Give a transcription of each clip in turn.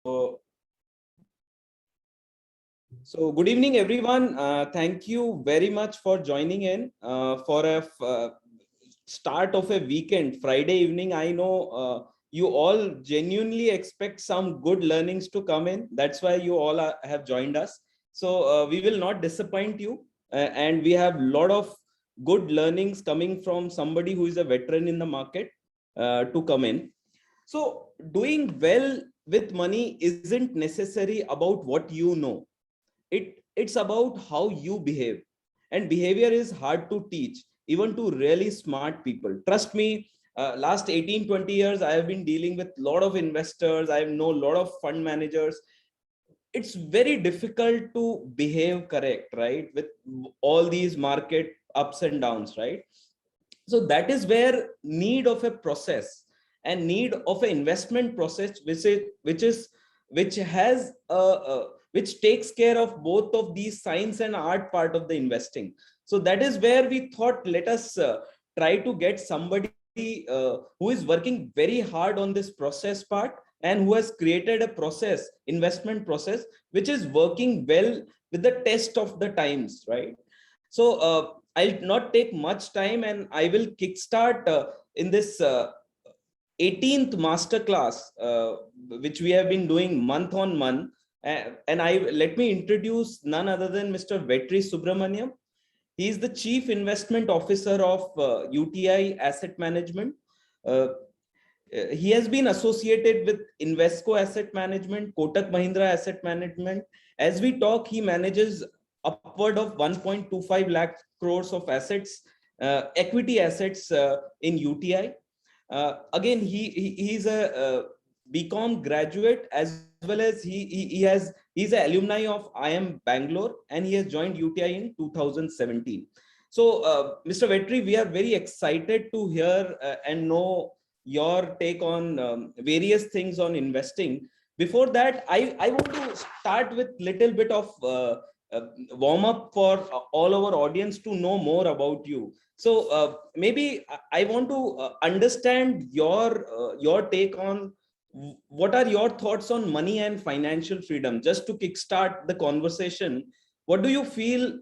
So good evening, everyone. Thank you very much for joining in for a start of a weekend, Friday evening. I know you all genuinely expect some good learnings to come in. That's why you all have joined us. So we will not disappoint you. And we have a lot of good learnings coming from somebody who is a veteran in the market to come in. So doing well with money isn't necessary about what you know. It's about how you behave, and behavior is hard to teach even to really smart people. Trust me, last 18-20 years I have been dealing with a lot of investors. I know a lot of fund managers. It's very difficult to behave correct, right, with all these market ups and downs, right? So that is where need of a process and need of an investment process which has which takes care of both of these science and art part of the investing. So that is where we thought, let us try to get somebody who is working very hard on this process part, and who has created a process, investment process, which is working well with the test of the times, right? So I'll not take much time, and I will kickstart in this 18th masterclass, which we have been doing month on month. And I let me introduce none other than Mr. Vetri Subramaniam. He is the Chief Investment Officer of UTI Asset Management. Uh, he has been associated with Invesco Asset Management, Kotak Mahindra Asset Management. As we talk, he manages upward of 1.25 lakh crores of assets, equity assets in UTI. Again, he's a BCom graduate, as well as he's an alumni of IM Bangalore, and he has joined UTI in 2017. So, Mr. Vetri, we are very excited to hear and know your take on various things on investing. Before that, I want to start with little bit of warm up for all our audience to know more about you. So maybe I want to understand your take on what are your thoughts on money and financial freedom. Just to kickstart the conversation, what do you feel?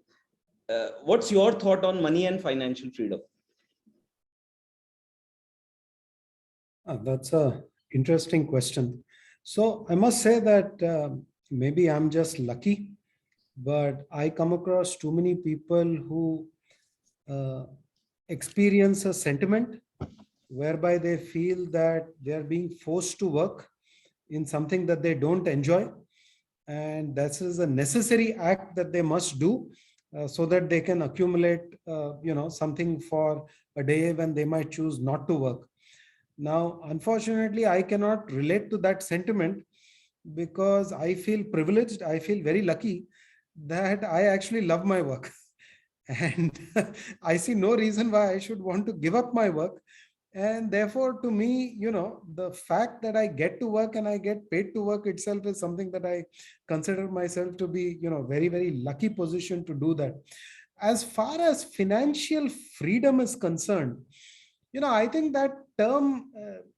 What's your thought on money and financial freedom? That's a interesting question. So I must say that maybe I'm just lucky, but I come across too many people who experience a sentiment whereby they feel that they are being forced to work in something that they don't enjoy, and this is a necessary act that they must do so that they can accumulate something for a day when they might choose not to work. Now, unfortunately, I cannot relate to that sentiment because I feel privileged. I feel very lucky that I actually love my work. And I see no reason why I should want to give up my work. And therefore, to me, the fact that I get to work and I get paid to work itself is something that I consider myself to be, very, very lucky position to do that. As far as financial freedom is concerned, I think that term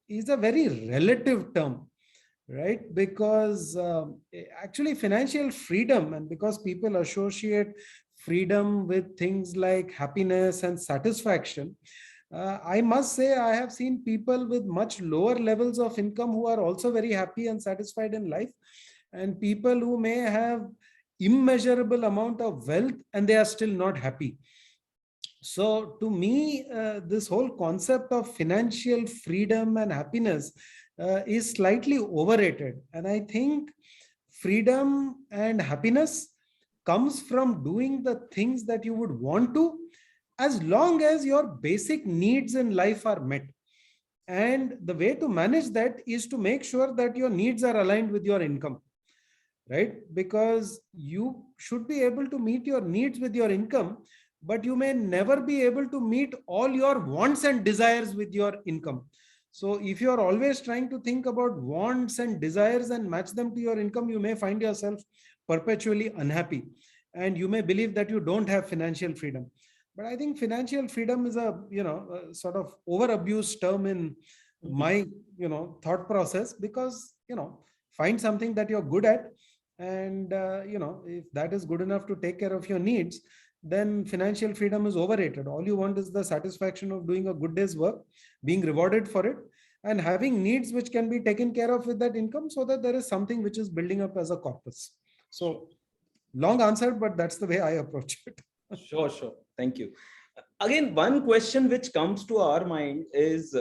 is a very relative term, right? Because actually financial freedom, and because people associate freedom with things like happiness and satisfaction, I must say I have seen people with much lower levels of income who are also very happy and satisfied in life, and people who may have immeasurable amount of wealth and they are still not happy. So to me, this whole concept of financial freedom and happiness is slightly overrated. And I think freedom and happiness comes from doing the things that you would want to, as long as your basic needs in life are met. And the way to manage that is to make sure that your needs are aligned with your income, right? Because you should be able to meet your needs with your income, but you may never be able to meet all your wants and desires with your income. So if you are always trying to think about wants and desires and match them to your income, you may find yourself perpetually unhappy, and you may believe that you don't have financial freedom. But I think financial freedom is a sort of over abused term in my thought process, because find something that you're good at. And, if that is good enough to take care of your needs, then financial freedom is overrated. All you want is the satisfaction of doing a good day's work, being rewarded for it, and having needs which can be taken care of with that income, so that there is something which is building up as a corpus. So long answer, but that's the way I approach it. Sure, sure. Thank you. Again, one question which comes to our mind is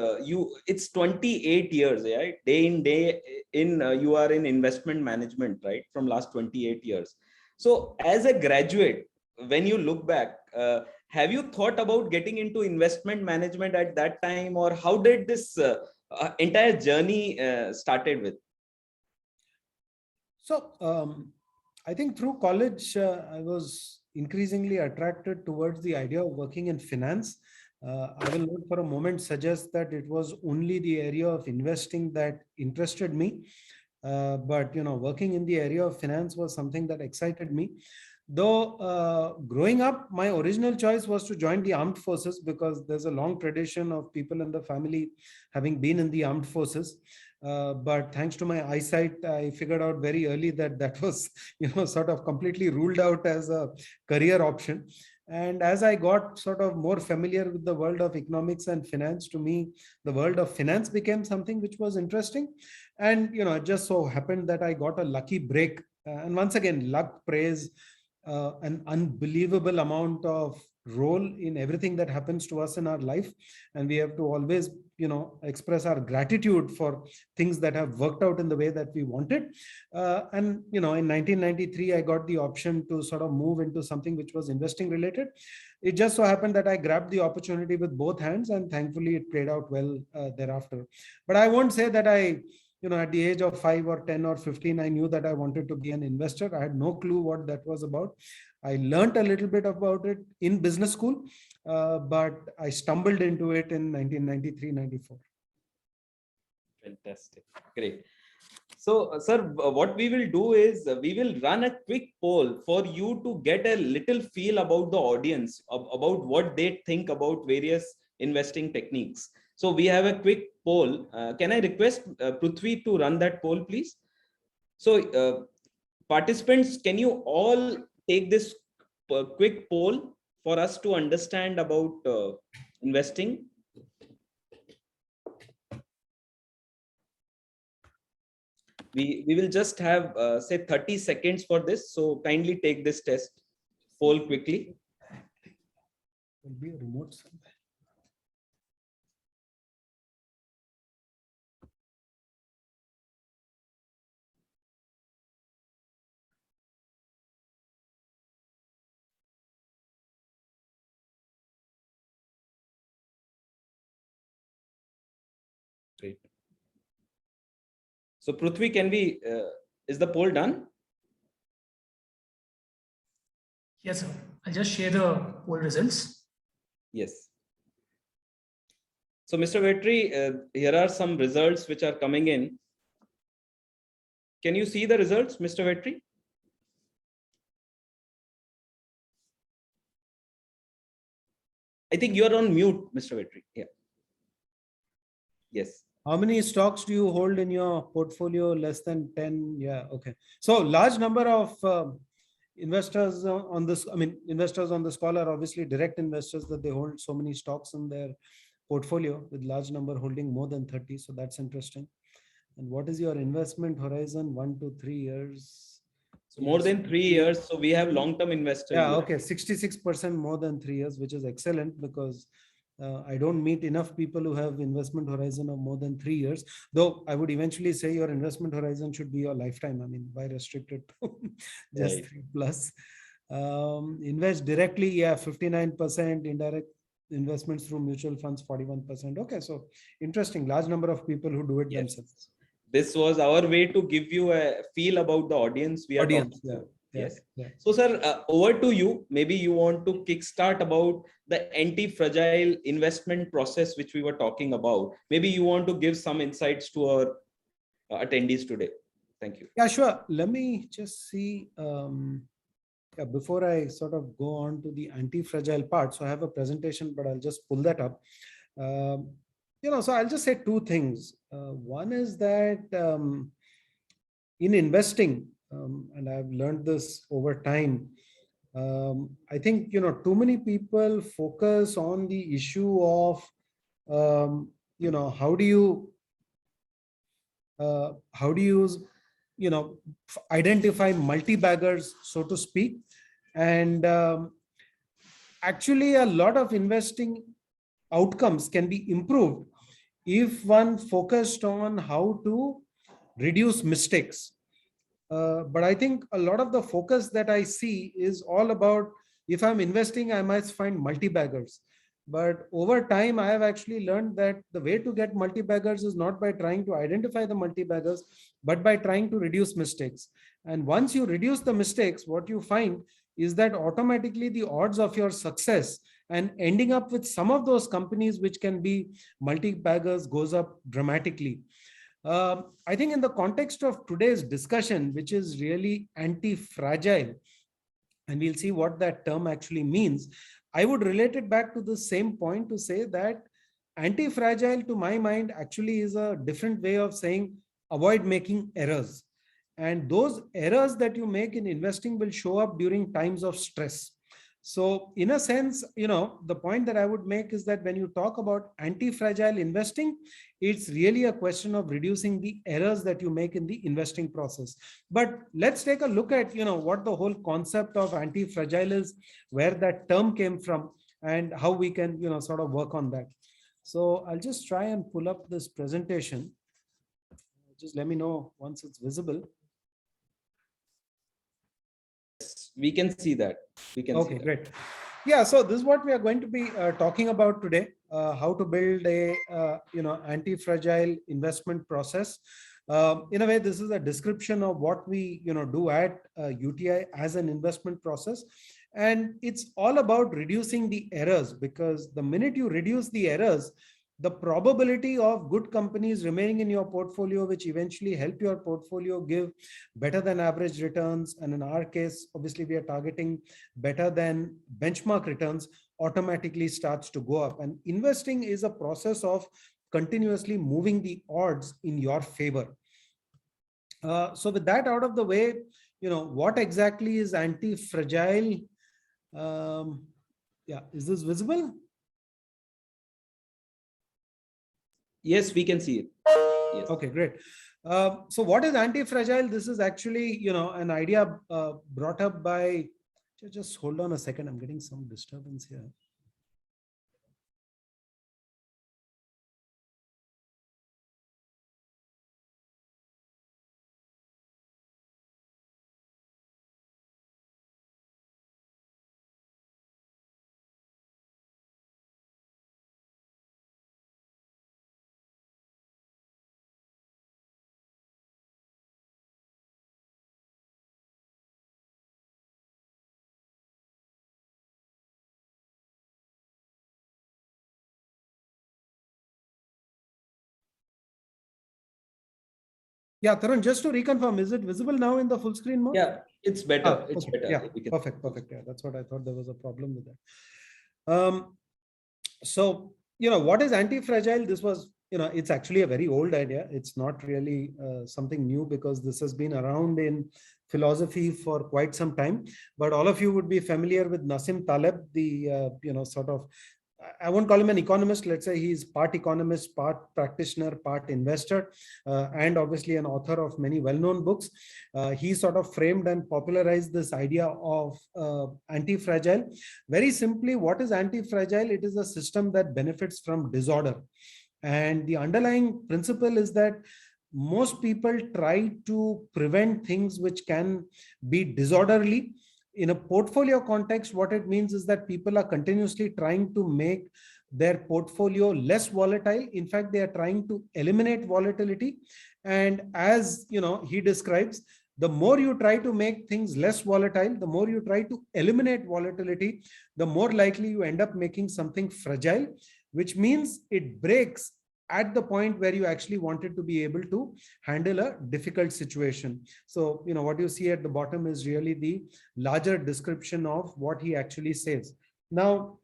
it's 28 years, right? Day in, day in, you are in investment management, right? From last 28 years. So as a graduate, when you look back, have you thought about getting into investment management at that time, or how did this entire journey started with? So I think through college, I was increasingly attracted towards the idea of working in finance. I will not for a moment suggest that it was only the area of investing that interested me. But working in the area of finance was something that excited me. Though growing up, my original choice was to join the armed forces, because there's a long tradition of people in the family having been in the armed forces. But thanks to my eyesight, I figured out very early that that was, sort of completely ruled out as a career option. And as I got sort of more familiar with the world of economics and finance, to me, the world of finance became something which was interesting. And, it just so happened that I got a lucky break. And once again, luck plays an unbelievable amount of role in everything that happens to us in our life. And we have to always, express our gratitude for things that have worked out in the way that we wanted. And, in 1993, I got the option to sort of move into something which was investing related. It just so happened that I grabbed the opportunity with both hands, and thankfully it played out well thereafter. But I won't say that at the age of 5 or 10 or 15, I knew that I wanted to be an investor. I had no clue what that was about. I learned a little bit about it in business school, but I stumbled into it in 1993-94. Fantastic. Great. So, sir, what we will do is we will run a quick poll for you to get a little feel about the audience, about what they think about various investing techniques. So we have a quick poll. Can I request Prithvi to run that poll, please? So participants, can you all take this quick poll for us to understand about investing? We will just have say 30 seconds for this. So kindly take this test poll quickly. Will be a remote somewhere. Great. So Prithvi, is the poll done? Yes, sir. I'll just share the poll results. Yes. So Mr. Vetri, here are some results which are coming in. Can you see the results, Mr. Vetri? I think you're on mute, Mr. Vetri. Yeah. Yes. How many stocks do you hold in your portfolio? Less than 10? Yeah. Okay. So large number of investors on this. I mean, investors on this call are obviously direct investors, that they hold so many stocks in their portfolio, with large number holding more than 30. So that's interesting. And what is your investment horizon? 1 to 3 years. So more than 3 years. So we have long-term investors. Yeah. Okay. 66% more than 3 years, which is excellent, because I don't meet enough people who have investment horizon of more than 3 years. Though I would eventually say your investment horizon should be your lifetime. I mean, why restrict it to just Right. 3 plus? Invest directly, yeah, 59%. Indirect investments through mutual funds, 41%. Okay, so interesting. Large number of people who do it themselves. This was our way to give you a feel about the audience we are talking to. Yes. Yeah. So, sir, over to you. Maybe you want to kickstart about the anti-fragile investment process, which we were talking about. Maybe you want to give some insights to our attendees today. Thank you. Yeah, sure. Let me just see. Before I sort of go on to the anti-fragile part. So I have a presentation, but I'll just pull that up. So I'll just say two things. One is that in investing, and I've learned this over time, I think, too many people focus on the issue of, how do you, identify multi-baggers, so to speak. And actually, a lot of investing outcomes can be improved if one focused on how to reduce mistakes. But I think a lot of the focus that I see is all about, if I'm investing, I must find multi-baggers. But over time, I have actually learned that the way to get multi-baggers is not by trying to identify the multi-baggers, but by trying to reduce mistakes. And once you reduce the mistakes, what you find is that automatically the odds of your success and ending up with some of those companies which can be multi-baggers goes up dramatically. I think in the context of today's discussion, which is really anti-fragile, and we'll see what that term actually means, I would relate it back to the same point to say that anti-fragile, to my mind, actually is a different way of saying avoid making errors. And those errors that you make in investing will show up during times of stress. So in a sense, the point that I would make is that when you talk about anti-fragile investing, it's really a question of reducing the errors that you make in the investing process. But let's take a look at, what the whole concept of anti-fragile is, where that term came from, and how we can, sort of work on that. So I'll just try and pull up this presentation. Just let me know once it's visible. We can see that. We can. Okay, great. Yeah, so this is what we are going to be talking about today, how to build a anti-fragile investment process. In a way, this is a description of what we do at UTI as an investment process. And it's all about reducing the errors, because the minute you reduce the errors, the probability of good companies remaining in your portfolio, which eventually help your portfolio give better than average returns, and in our case, obviously we are targeting better than benchmark returns, automatically starts to go up. And investing is a process of continuously moving the odds in your favor. So with that out of the way, what exactly is anti-fragile? Yeah, is this visible? Yes, we can see it. Yes. Okay, great. So what is anti-fragile? This is actually, an idea brought up by, just hold on a second. I'm getting some disturbance here. Yeah, Tarun, just to reconfirm, is it visible now in the full screen mode? Yeah, it's better. It's okay. better. Yeah, perfect. Yeah, that's what I thought. There was a problem with that. So, what is anti-fragile? This was, it's actually a very old idea. It's not really something new, because this has been around in philosophy for quite some time. But all of you would be familiar with Nassim Taleb, the, sort of, I won't call him an economist. Let's say he's part economist, part practitioner, part investor, and obviously an author of many well-known books. He sort of framed and popularized this idea of anti-fragile. Very simply, what is anti-fragile? It is a system that benefits from disorder. And the underlying principle is that most people try to prevent things which can be disorderly. In a portfolio context, what it means is that people are continuously trying to make their portfolio less volatile. In fact, they are trying to eliminate volatility. And as he describes, the more you try to make things less volatile, the more you try to eliminate volatility, the more likely you end up making something fragile, which means it breaks at the point where you actually wanted to be able to handle a difficult situation. So, what you see at the bottom is really the larger description of what he actually says. Now,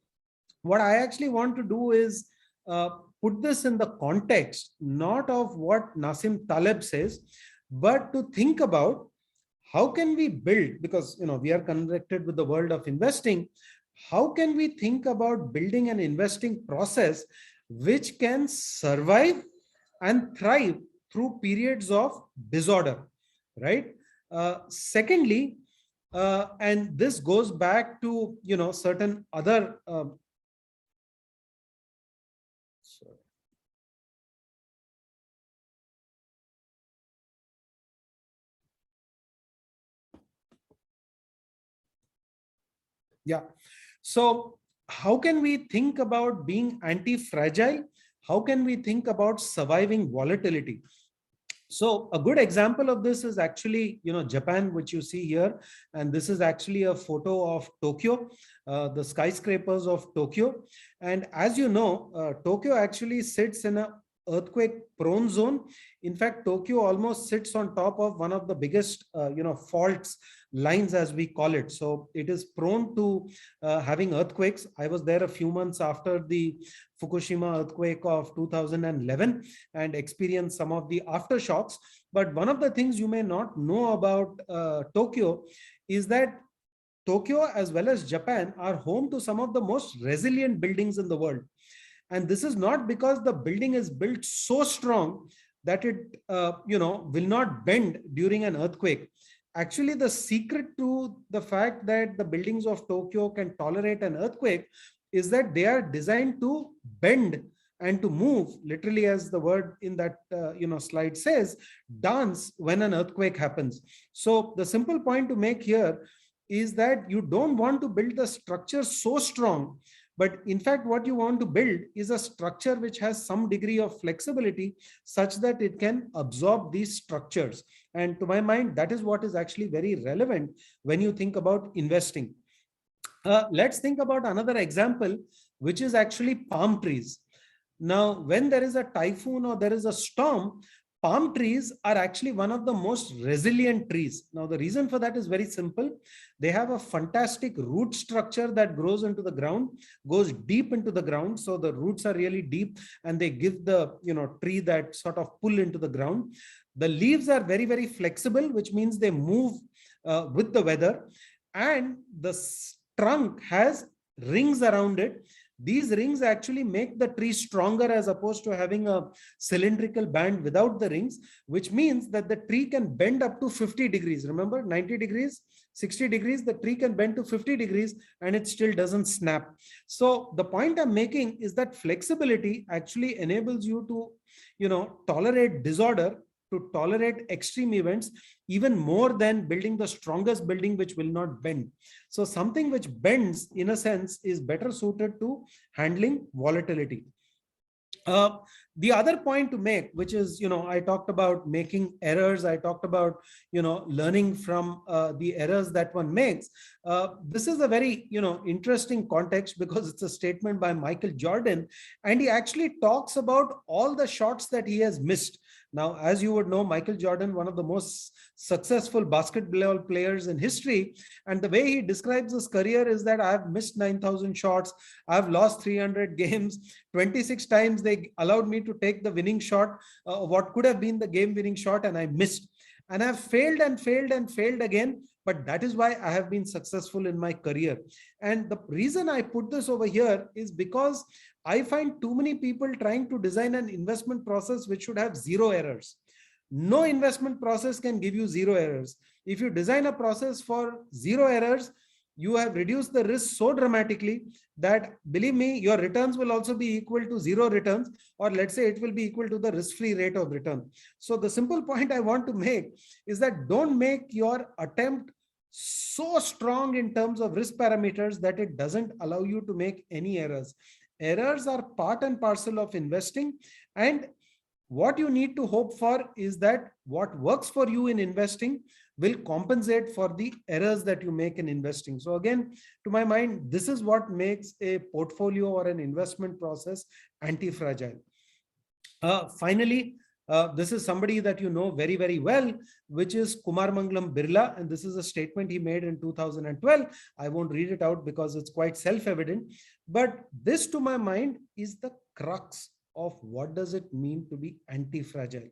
what I actually want to do is put this in the context, not of what Nassim Taleb says, but to think about how can we build, because we are connected with the world of investing. How can we think about building an investing process which can survive and thrive through periods of disorder, right? Secondly, and this goes back to certain other sorry. Yeah. So how can we think about being anti-fragile? How can we think about surviving volatility? So a good example of this is actually, Japan, which you see here. And this is actually a photo of Tokyo, the skyscrapers of Tokyo. And as you know, Tokyo actually sits in a earthquake prone zone. In fact, Tokyo almost sits on top of one of the biggest, faults lines, as we call it. So it is prone to having earthquakes. I was there a few months after the Fukushima earthquake of 2011 and experienced some of the aftershocks. But one of the things you may not know about Tokyo is that Tokyo, as well as Japan, are home to some of the most resilient buildings in the world. And this is not because the building is built so strong that it will not bend during an earthquake. Actually, the secret to the fact that the buildings of Tokyo can tolerate an earthquake is that they are designed to bend and to move, literally, as the word in that slide says, dance when an earthquake happens. So the simple point to make here is that you don't want to build the structure so strong, but in fact, what you want to build is a structure which has some degree of flexibility such that it can absorb these structures. And to my mind, that is what is actually very relevant when you think about investing. Let's think about another example, which is actually palm trees. Now, when there is a typhoon or there is a storm, palm trees are actually one of the most resilient trees. Now, the reason for that is very simple. They have a fantastic root structure that grows into the ground, goes deep into the ground. So the roots are really deep and they give the tree that sort of pull into the ground. The leaves are very, very flexible, which means they move with the weather. And the trunk has rings around it. These rings actually make the tree stronger as opposed to having a cylindrical band without the rings, which means that the tree can bend up to 50 degrees. Remember, 90 degrees, 60 degrees, the tree can bend to 50 degrees and it still doesn't snap. So the point I'm making is that flexibility actually enables you to, tolerate disorder, to tolerate extreme events, even more than building the strongest building which will not bend. So something which bends, in a sense, is better suited to handling volatility. The other point to make, which is, I talked about making errors. I talked about, learning from the errors that one makes. This is a very, interesting context because it's a statement by Michael Jordan. And he actually talks about all the shots that he has missed. Now, as you would know, Michael Jordan, one of the most successful basketball players in history. And the way he describes his career is that I've missed 9,000 shots. I've lost 300 games. 26 times they allowed me to take the winning shot, what could have been the game winning shot, and I missed. And I've failed and failed and failed again. But that is why I have been successful in my career. And the reason I put this over here is because I find too many people trying to design an investment process which should have zero errors. No investment process can give you zero errors. If you design a process for zero errors, you have reduced the risk so dramatically that, believe me, your returns will also be equal to zero returns, or let's say it will be equal to the risk-free rate of return. So the simple point I want to make is that don't make your attempt so strong in terms of risk parameters that it doesn't allow you to make any errors. Errors are part and parcel of investing, and what you need to hope for is that what works for you in investing will compensate for the errors that you make in investing. So again, to my mind, this is what makes a portfolio or an investment process anti-fragile. Finally, this is somebody that you know very, very well, which is Kumar Mangalam Birla. And this is a statement he made in 2012. I won't read it out because it's quite self-evident. But this, to my mind, is the crux of what does it mean to be anti-fragile,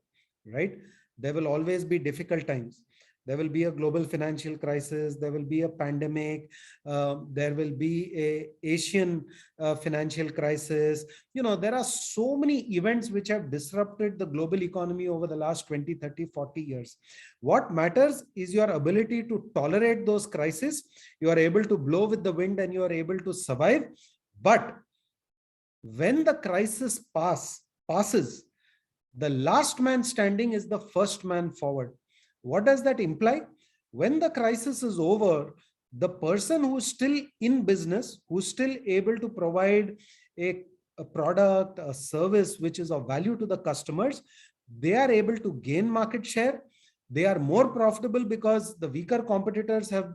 right? There will always be difficult times. There will be a global financial crisis. There will be a pandemic. There will be a Asian financial crisis. There are so many events which have disrupted the global economy over the last 20, 30, 40 years. What matters is your ability to tolerate those crises. You are able to blow with the wind and you are able to survive. But when the crisis passes, the last man standing is the first man forward. What does that imply? When the crisis is over, the person who's still in business, who's still able to provide a product, a service which is of value to the customers, they are able to gain market share. They are more profitable because the weaker competitors have,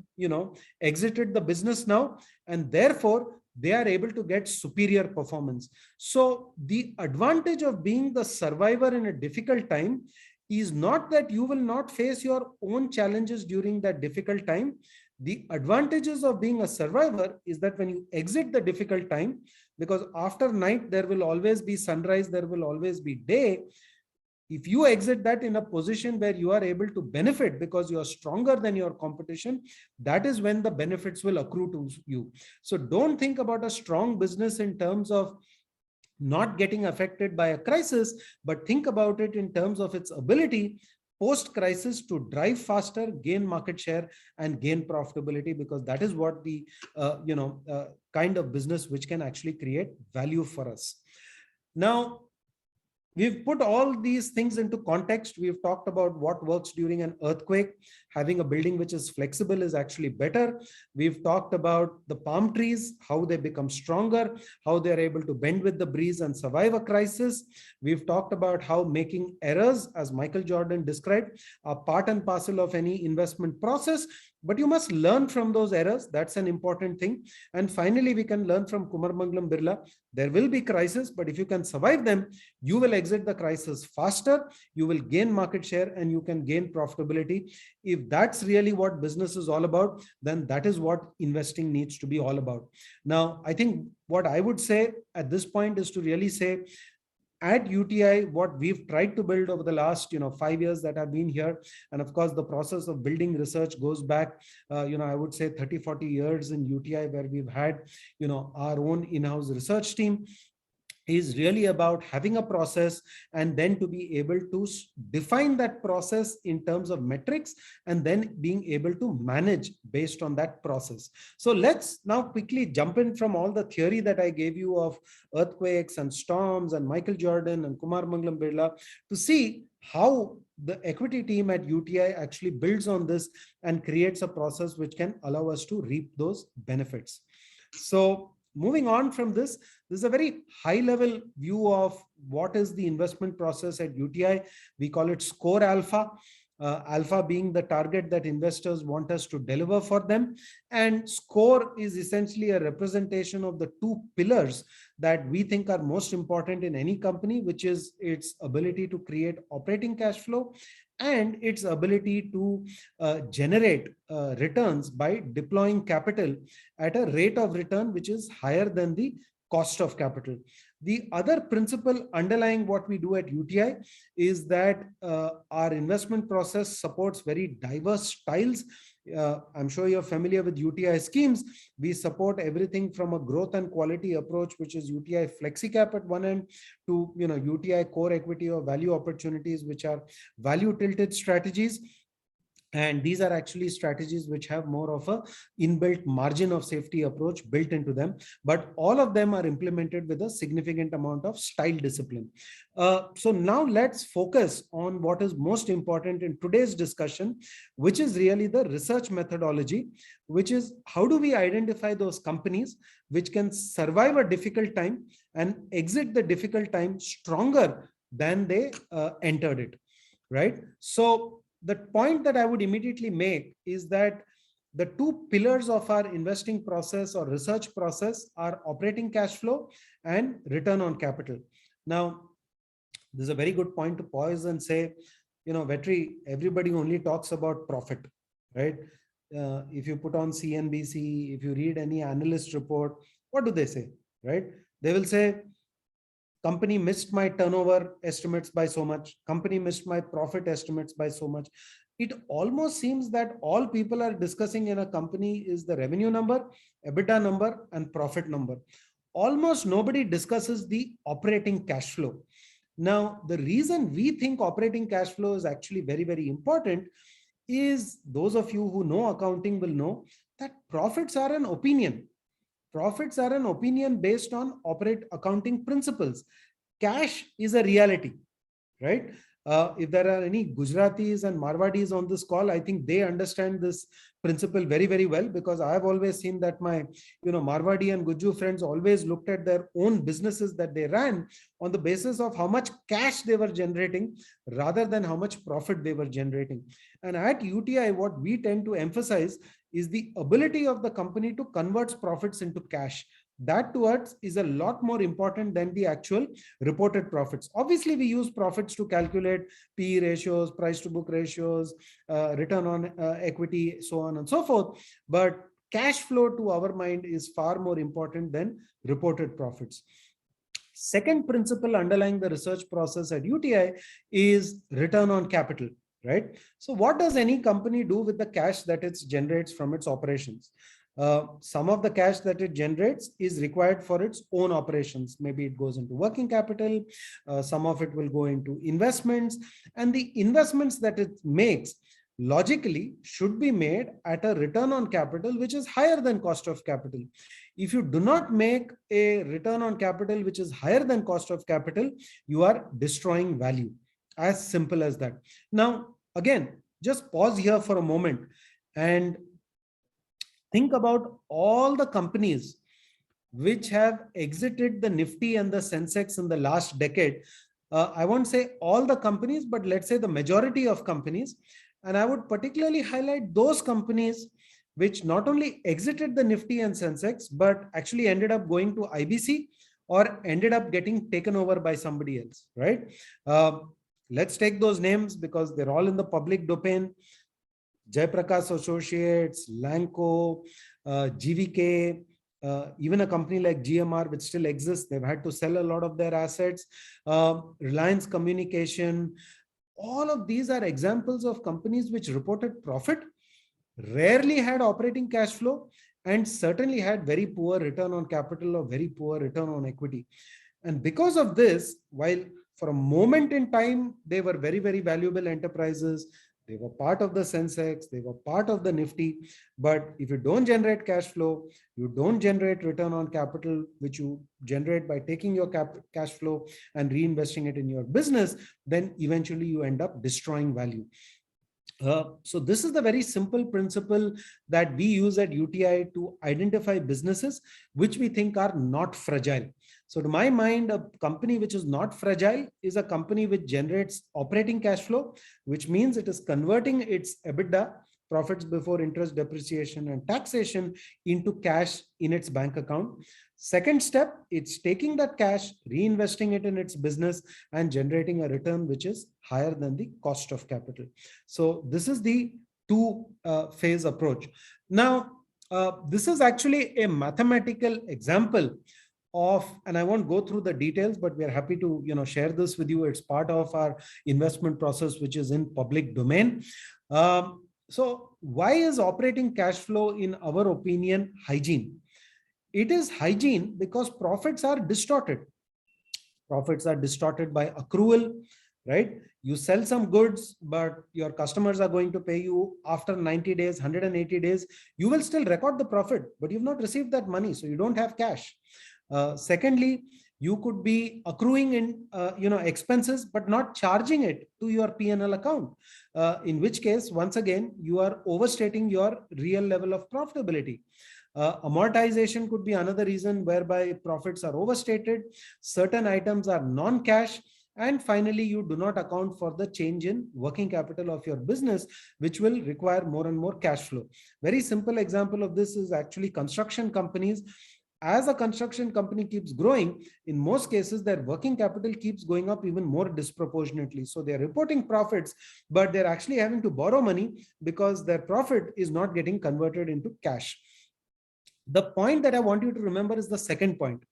exited the business now, and therefore they are able to get superior performance. So the advantage of being the survivor in a difficult time is not that you will not face your own challenges during that difficult time. The advantages of being a survivor is that when you exit the difficult time, because after night there will always be sunrise, there will always be day. If you exit that in a position where you are able to benefit because you are stronger than your competition, that is when the benefits will accrue to you. So don't think about a strong business in terms of not getting affected by a crisis, but think about it in terms of its ability post-crisis to drive faster, gain market share, and gain profitability, because that is what the kind of business which can actually create value for us. Now, we've put all these things into context. We've talked about what works during an earthquake. Having a building which is flexible is actually better. We've talked about the palm trees, how they become stronger, how they're able to bend with the breeze and survive a crisis. We've talked about how making errors, as Michael Jordan described, are part and parcel of any investment process, but you must learn from those errors. That's an important thing. And finally, we can learn from Kumar Mangalam Birla. There will be crises, but if you can survive them, you will exit the crisis faster, you will gain market share, and you can gain profitability. If that's really what business is all about, then that is what investing needs to be all about. Now, I think what I would say at this point is to really say, at UTI, what we've tried to build over the last 5 years that I've been here, and of course the process of building research goes back I would say 30-40 years in UTI, where we've had our own in-house research team, is really about having a process and then to be able to define that process in terms of metrics and then being able to manage based on that process. So let's now quickly jump in from all the theory that I gave you of earthquakes and storms and Michael Jordan and Kumar Mangalam Birla to see how the equity team at UTI actually builds on this and creates a process which can allow us to reap those benefits. So moving on from this is a very high level view of what is the investment process at UTI. We call it score alpha. Alpha being the target that investors want us to deliver for them. And score is essentially a representation of the two pillars that we think are most important in any company, which is its ability to create operating cash flow and its ability to generate returns by deploying capital at a rate of return which is higher than the cost of capital. The other principle underlying what we do at UTI is that our investment process supports very diverse styles. I'm sure you're familiar with UTI schemes. We support everything from a growth and quality approach, which is UTI FlexiCap at one end, to UTI core equity or value opportunities, which are value tilted strategies. And these are actually strategies which have more of a inbuilt margin of safety approach built into them. But all of them are implemented with a significant amount of style discipline. So now let's focus on what is most important in today's discussion, which is really the research methodology, which is how do we identify those companies which can survive a difficult time and exit the difficult time stronger than they entered it, right? So the point that I would immediately make is that the two pillars of our investing process or research process are operating cash flow and return on capital. Now, this is a very good point to pause and say, Vetri, everybody only talks about profit, right? If you put on CNBC, if you read any analyst report, what do they say, right? They will say, company missed my turnover estimates by so much, company missed my profit estimates by so much. It almost seems that all people are discussing in a company is the revenue number, EBITDA number, and profit number. Almost nobody discusses the operating cash flow. Now, the reason we think operating cash flow is actually very, very important is, those of you who know accounting will know that profits are an opinion. Profits are an opinion based on accounting principles. Cash is a reality, right? If there are any Gujaratis and Marwadis on this call, I think they understand this principle very, very well, because I have always seen that my, Marwadi and Guju friends always looked at their own businesses that they ran on the basis of how much cash they were generating rather than how much profit they were generating. And at UTI, what we tend to emphasize is the ability of the company to convert profits into cash. That to us is a lot more important than the actual reported profits. Obviously, we use profits to calculate PE ratios, price to book ratios, return on equity, so on and so forth. But cash flow to our mind is far more important than reported profits. Second principle underlying the research process at UTI is return on capital, right? So what does any company do with the cash that it generates from its operations? Some of the cash that it generates is required for its own operations. Maybe it goes into working capital, some of it will go into investments, and the investments that it makes logically should be made at a return on capital which is higher than cost of capital. If you do not make a return on capital which is higher than cost of capital, you are destroying value. As simple as that. Now, again, just pause here for a moment and think about all the companies which have exited the Nifty and the Sensex in the last decade. I won't say all the companies, but let's say the majority of companies. And I would particularly highlight those companies which not only exited the Nifty and Sensex, but actually ended up going to IBC or ended up getting taken over by somebody else, right? Let's take those names because they're all in the public domain. Jaiprakash Associates, Lanco, GVK, even a company like GMR, which still exists, they've had to sell a lot of their assets. Reliance Communication, all of these are examples of companies which reported profit, rarely had operating cash flow, and certainly had very poor return on capital or very poor return on equity. And because of this, while for a moment in time, they were very, very valuable enterprises, they were part of the Sensex, they were part of the Nifty. But if you don't generate cash flow, you don't generate return on capital, which you generate by taking your cash flow and reinvesting it in your business, then eventually you end up destroying value. So this is the very simple principle that we use at UTI to identify businesses which we think are not fragile. So to my mind, a company which is not fragile is a company which generates operating cash flow, which means it is converting its EBITDA, profits before interest, depreciation, and taxation, into cash in its bank account. Second step, it's taking that cash, reinvesting it in its business, and generating a return which is higher than the cost of capital. So this is the two-phase approach. Now, this is actually a mathematical example of, and I won't go through the details, but we are happy to share this with you. It's part of our investment process, which is in public domain. So why is operating cash flow, in our opinion, hygiene? It is hygiene because profits are distorted. Profits are distorted by accrual, right? You sell some goods, but your customers are going to pay you after 90 days, 180 days. You will still record the profit, but you've not received that money, so you don't have cash. Secondly, you could be accruing in expenses, but not charging it to your P&L account, in which case, once again, you are overstating your real level of profitability. Amortization could be another reason whereby profits are overstated. Certain items are non-cash. And finally, you do not account for the change in working capital of your business, which will require more and more cash flow. Very simple example of this is actually construction companies. As a construction company keeps growing, in most cases, their working capital keeps going up even more disproportionately. So they're reporting profits, but they're actually having to borrow money because their profit is not getting converted into cash. The point that I want you to remember is the second point.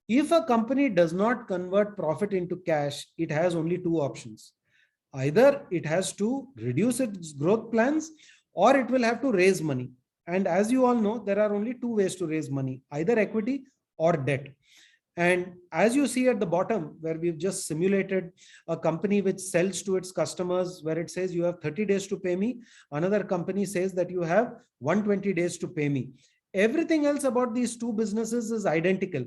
If a company does not convert profit into cash, it has only two options. Either it has to reduce its growth plans or it will have to raise money. And as you all know, there are only two ways to raise money, either equity or debt. And as you see at the bottom, where we've just simulated a company which sells to its customers, where it says you have 30 days to pay me. Another company says that you have 120 days to pay me. Everything else about these two businesses is identical.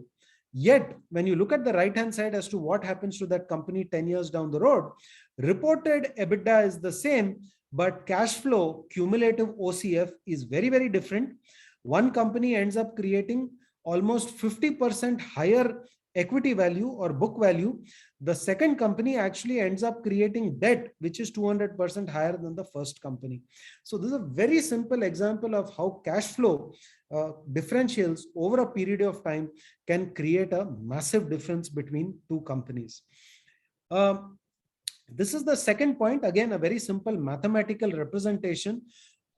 Yet, when you look at the right-hand side as to what happens to that company 10 years down the road, reported EBITDA is the same, but cash flow, cumulative OCF is very, very different. One company ends up creating almost 50% higher equity value or book value. The second company actually ends up creating debt, which is 200% higher than the first company. So this is a very simple example of how cash flow differentials over a period of time can create a massive difference between two companies. This is the second point. Again, a very simple mathematical representation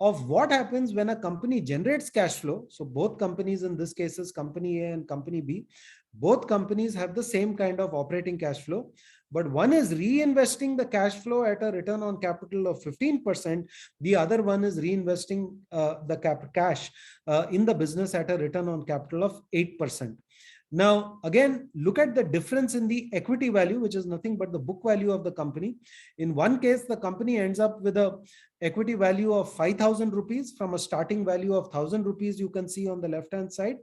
of what happens when a company generates cash flow. So both companies, in this case is company A and company B, both companies have the same kind of operating cash flow, but one is reinvesting the cash flow at a return on capital of 15%. The other one is reinvesting the cash in the business at a return on capital of 8%. Now, again, look at the difference in the equity value, which is nothing but the book value of the company. In one case, the company ends up with a equity value of 5,000 rupees from a starting value of 1,000 rupees, you can see on the left-hand side.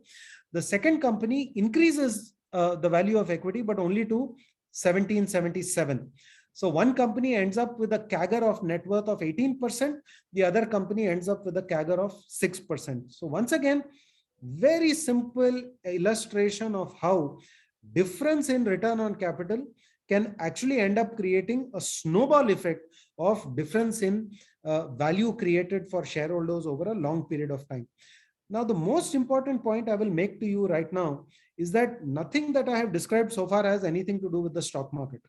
The second company increases the value of equity, but only to 1777. So one company ends up with a CAGR of net worth of 18%. The other company ends up with a CAGR of 6%. So once again, very simple illustration of how difference in return on capital can actually end up creating a snowball effect of difference in value created for shareholders over a long period of time. Now, the most important point I will make to you right now is that nothing that I have described so far has anything to do with the stock market.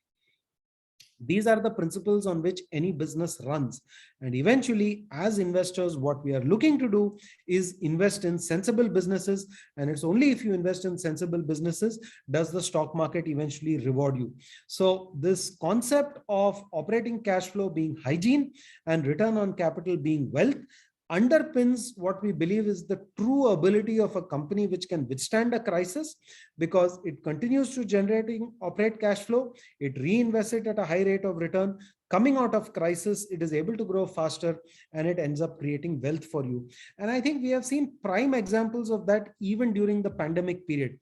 These are the principles on which any business runs. And eventually, as investors, what we are looking to do is invest in sensible businesses. And it's only if you invest in sensible businesses does the stock market eventually reward you. So this concept of operating cash flow being hygiene and return on capital being wealth underpins what we believe is the true ability of a company which can withstand a crisis, because it continues to operate cash flow, it reinvests it at a high rate of return. Coming out of crisis, it is able to grow faster and it ends up creating wealth for you. And I think we have seen prime examples of that even during the pandemic period.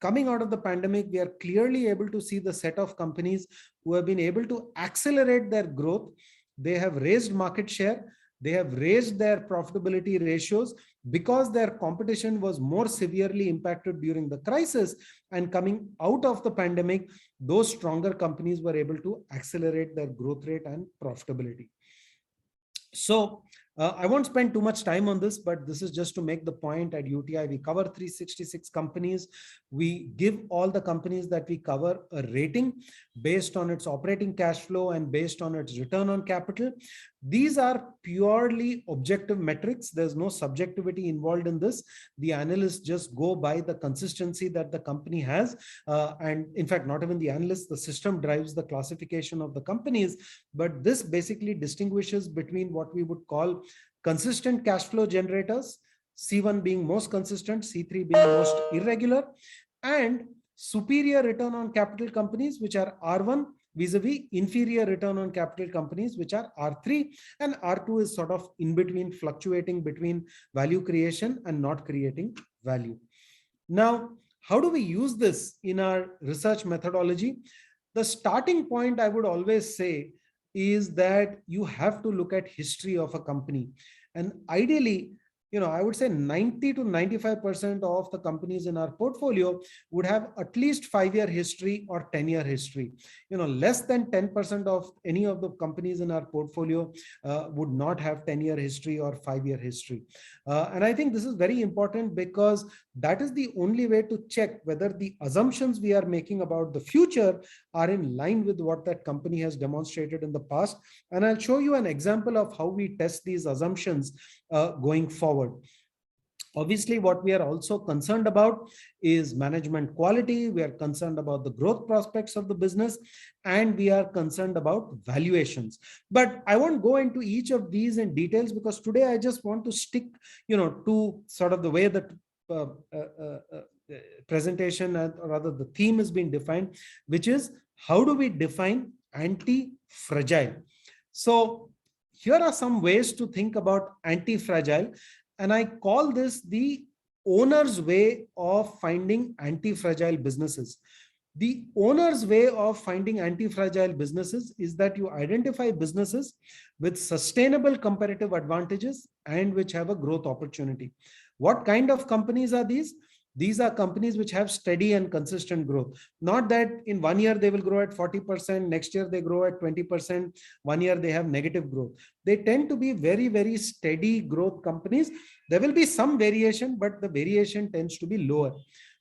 Coming out of the pandemic, we are clearly able to see the set of companies who have been able to accelerate their growth. They have raised market share. They have raised their profitability ratios because their competition was more severely impacted during the crisis. And coming out of the pandemic, those stronger companies were able to accelerate their growth rate and profitability. So I won't spend too much time on this, but this is just to make the point. At UTI, we cover 366 companies. We give all the companies that we cover a rating based on its operating cash flow and based on its return on capital. These are purely objective metrics. There's no subjectivity involved in this. The analysts just go by the consistency that the company has. And in fact, not even the analysts, the system drives the classification of the companies. But this basically distinguishes between what we would call consistent cash flow generators, C1 being most consistent, C3 being most irregular, and superior return on capital companies, which are R1, vis-a-vis inferior return on capital companies, which are R3, and R2 is sort of in between, fluctuating between value creation and not creating value. Now, how do we use this in our research methodology? The starting point, I would always say, is that you have to look at history of a company. And ideally, I would say 90 to 95% of the companies in our portfolio would have at least 5-year history or 10-year history. Less than 10% of any of the companies in our portfolio would not have 10-year history or 5-year history. And I think this is very important because that is the only way to check whether the assumptions we are making about the future are in line with what that company has demonstrated in the past. And I'll show you an example of how we test these assumptions going forward. Obviously, what we are also concerned about is management quality. We are concerned about the growth prospects of the business, and we are concerned about valuations. But I won't go into each of these in details, because today I just want to stick, to sort of the way that uh, uh, uh, uh, presentation, or rather the theme has been defined, which is how do we define anti-fragile. So here are some ways to think about anti-fragile, and I call this the owner's way of finding anti-fragile businesses. The owner's way of finding anti-fragile businesses is that you identify businesses with sustainable competitive advantages and which have a growth opportunity. What kind of companies are these? These are companies which have steady and consistent growth. Not that in 1 year they will grow at 40%, next year they grow at 20%, 1 year they have negative growth. They tend to be very, very steady growth companies. There will be some variation, but the variation tends to be lower.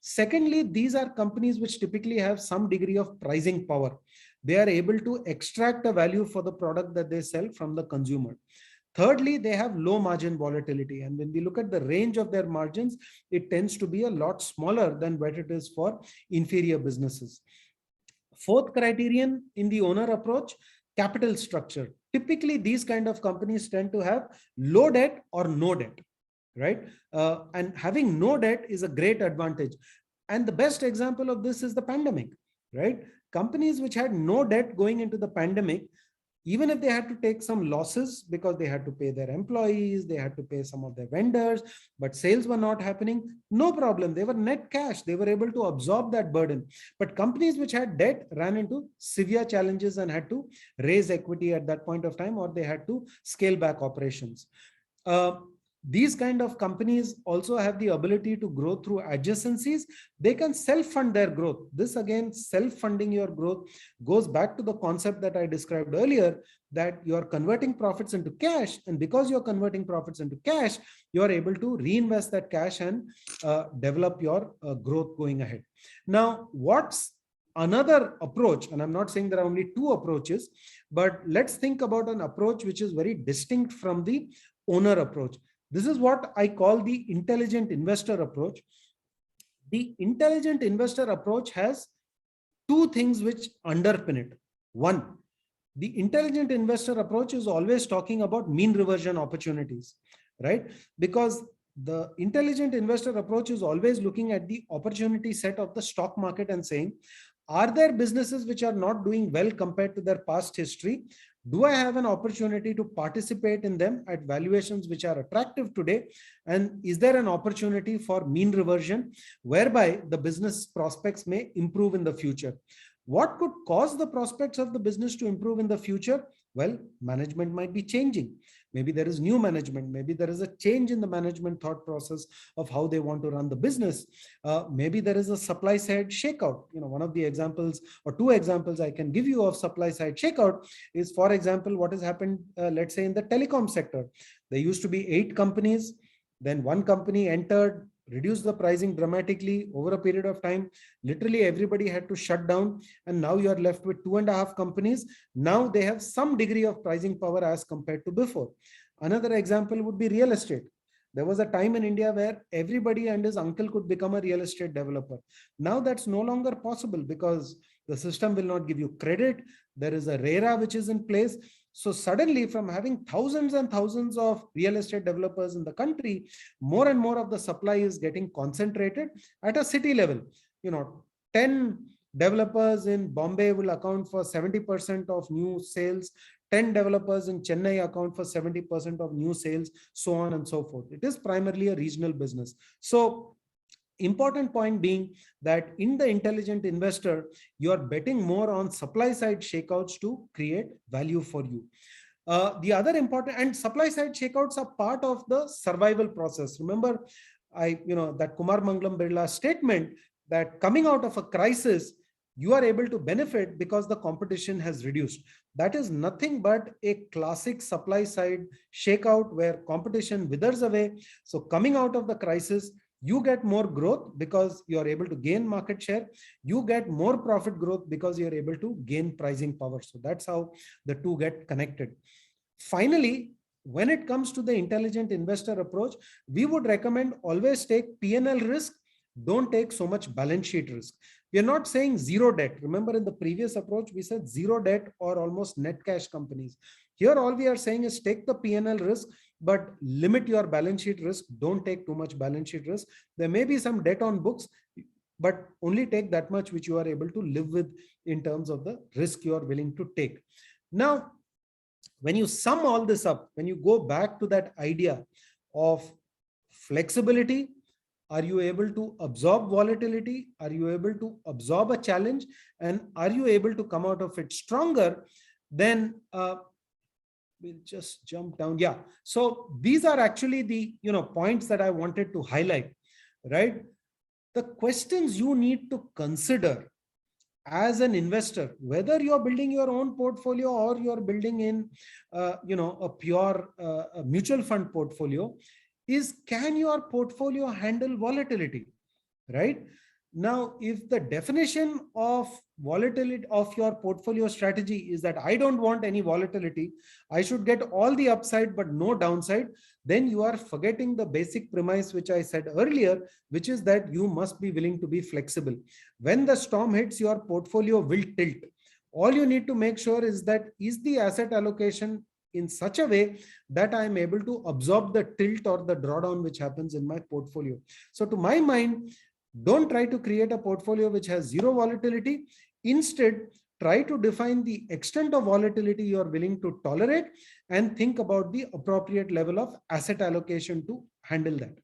Secondly, these are companies which typically have some degree of pricing power. They are able to extract a value for the product that they sell from the consumer. Thirdly, they have low margin volatility. And when we look at the range of their margins, it tends to be a lot smaller than what it is for inferior businesses. Fourth criterion in the owner approach, capital structure. Typically, these kind of companies tend to have low debt or no debt, right? And having no debt is a great advantage. And the best example of this is the pandemic, right? Companies which had no debt going into the pandemic, even if they had to take some losses because they had to pay their employees, they had to pay some of their vendors, but sales were not happening, no problem. They were net cash. They were able to absorb that burden. But companies which had debt ran into severe challenges and had to raise equity at that point of time, or they had to scale back operations. These kind of companies also have the ability to grow through adjacencies. They can self-fund their growth. This again, self-funding your growth goes back to the concept that I described earlier, that you're converting profits into cash. And because you're converting profits into cash, you're able to reinvest that cash and develop your growth going ahead. Now, what's another approach? And I'm not saying there are only two approaches, but let's think about an approach which is very distinct from the owner approach. This is what I call the intelligent investor approach. The intelligent investor approach has two things which underpin it. One, the intelligent investor approach is always talking about mean reversion opportunities, right? Because the intelligent investor approach is always looking at the opportunity set of the stock market and saying, are there businesses which are not doing well compared to their past history? Do I have an opportunity to participate in them at valuations which are attractive today? And is there an opportunity for mean reversion whereby the business prospects may improve in the future? What could cause the prospects of the business to improve in the future? Well, management might be changing. Maybe there is new management. Maybe there is a change in the management thought process of how they want to run the business. Maybe there is a supply side shakeout. One of the examples or two examples I can give you of supply side shakeout is, for example, what has happened, let's say in the telecom sector. There used to be 8 companies. Then one company entered, reduced the pricing dramatically over a period of time. Literally everybody had to shut down. And now you are left with 2.5 companies. Now they have some degree of pricing power as compared to before. Another example would be real estate. There was a time in India where everybody and his uncle could become a real estate developer. Now that's no longer possible because the system will not give you credit. There is a RERA which is in place. So suddenly, from having thousands and thousands of real estate developers in the country, more and more of the supply is getting concentrated at a city level. 10 developers in Bombay will account for 70% of new sales. 10 developers in Chennai account for 70% of new sales, so on and so forth. It is primarily a regional business. So important point being that in the intelligent investor, you are betting more on supply side shakeouts to create value for you. The other important, and supply side shakeouts are part of the survival process. Remember, that Kumar Mangalam Birla statement that coming out of a crisis, you are able to benefit because the competition has reduced. That is nothing but a classic supply side shakeout where competition withers away. So coming out of the crisis, you get more growth because you are able to gain market share. You get more profit growth because you are able to gain pricing power. So that's how the two get connected. Finally, when it comes to the intelligent investor approach, we would recommend always take P&L risk. Don't take so much balance sheet risk. We are not saying zero debt. Remember, in the previous approach, we said zero debt or almost net cash companies. Here, all we are saying is take the P&L risk, but limit your balance sheet risk. Don't take too much balance sheet risk. There may be some debt on books, but only take that much which you are able to live with in terms of the risk you are willing to take. Now, when you sum all this up, when you go back to that idea of flexibility, are you able to absorb volatility? Are you able to absorb a challenge? And are you able to come out of it stronger? Then we'll just jump down. Yeah. So these are actually the points that I wanted to highlight, right? The questions you need to consider as an investor, whether you're building your own portfolio or you're building in, a pure mutual fund portfolio, is can your portfolio handle volatility, right? Now, if the definition of volatility of your portfolio strategy is that I don't want any volatility, I should get all the upside but no downside, then you are forgetting the basic premise which I said earlier, which is that you must be willing to be flexible. When the storm hits, your portfolio will tilt. All you need to make sure is that is the asset allocation in such a way that I am able to absorb the tilt or the drawdown which happens in my portfolio. So to my mind, don't try to create a portfolio which has zero volatility. Instead, try to define the extent of volatility you are willing to tolerate and think about the appropriate level of asset allocation to handle that.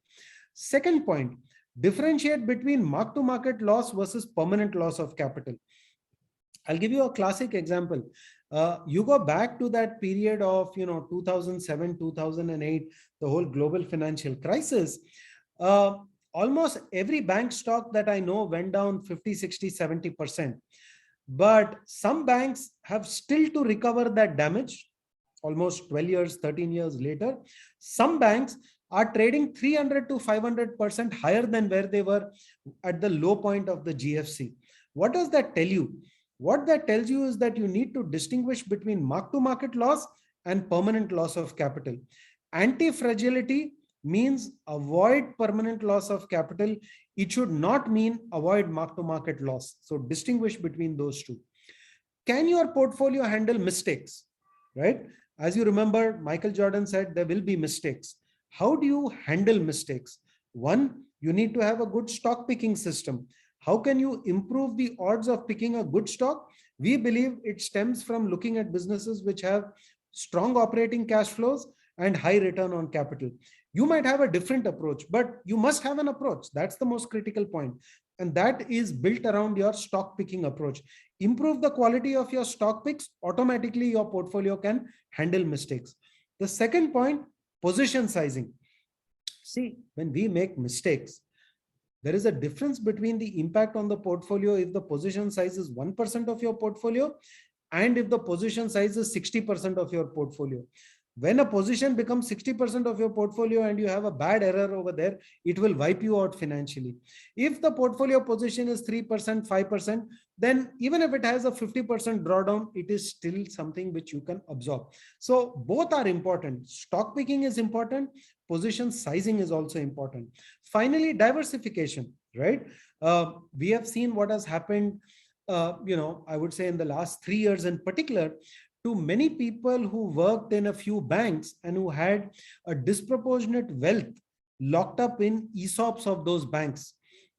Second point, differentiate between mark-to-market loss versus permanent loss of capital. I'll give you a classic example. You go back to that period of 2007, 2008, the whole global financial crisis. Almost every bank stock that I know went down 50, 60, 70%. But some banks have still to recover that damage almost 12 years, 13 years later. Some banks are trading 300 to 500% higher than where they were at the low point of the GFC. What does that tell you? What that tells you is that you need to distinguish between mark-to-market loss and permanent loss of capital. Anti-fragility means avoid permanent loss of capital. It should not mean avoid mark-to-market loss. So distinguish between those two. Can your portfolio handle mistakes, right? As you remember, Michael Jordan said there will be mistakes. How do you handle mistakes? One, you need to have a good stock picking system. How can you improve the odds of picking a good stock? We believe it stems from looking at businesses which have strong operating cash flows and high return on capital. You might have a different approach, but you must have an approach. That's the most critical point. And that is built around your stock picking approach. Improve the quality of your stock picks, automatically your portfolio can handle mistakes. The second point, position sizing. See, when we make mistakes, there is a difference between the impact on the portfolio if the position size is 1% of your portfolio and if the position size is 60% of your portfolio. When a position becomes 60% of your portfolio and you have a bad error over there, it will wipe you out financially. If the portfolio position is 3%, 5%, then even if it has a 50% drawdown, it is still something which you can absorb. So both are important. Stock picking is important. Position sizing is also important. Finally, diversification, right? We have seen what has happened, I would say in the last 3 years in particular, to many people who worked in a few banks and who had a disproportionate wealth locked up in ESOPs of those banks.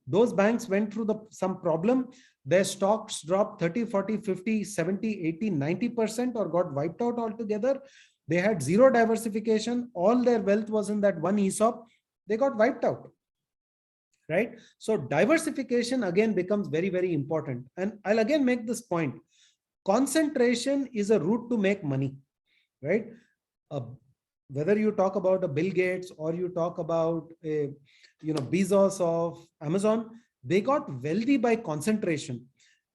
Those banks went through some problem. Their stocks dropped 30, 40, 50, 70, 80, 90% or got wiped out altogether. They had zero diversification. All their wealth was in that one ESOP. They got wiped out, right? So diversification again becomes very, very important. And I'll again make this point. Concentration is a route to make money, right? Whether you talk about a Bill Gates or you talk about a, Bezos of Amazon, they got wealthy by concentration.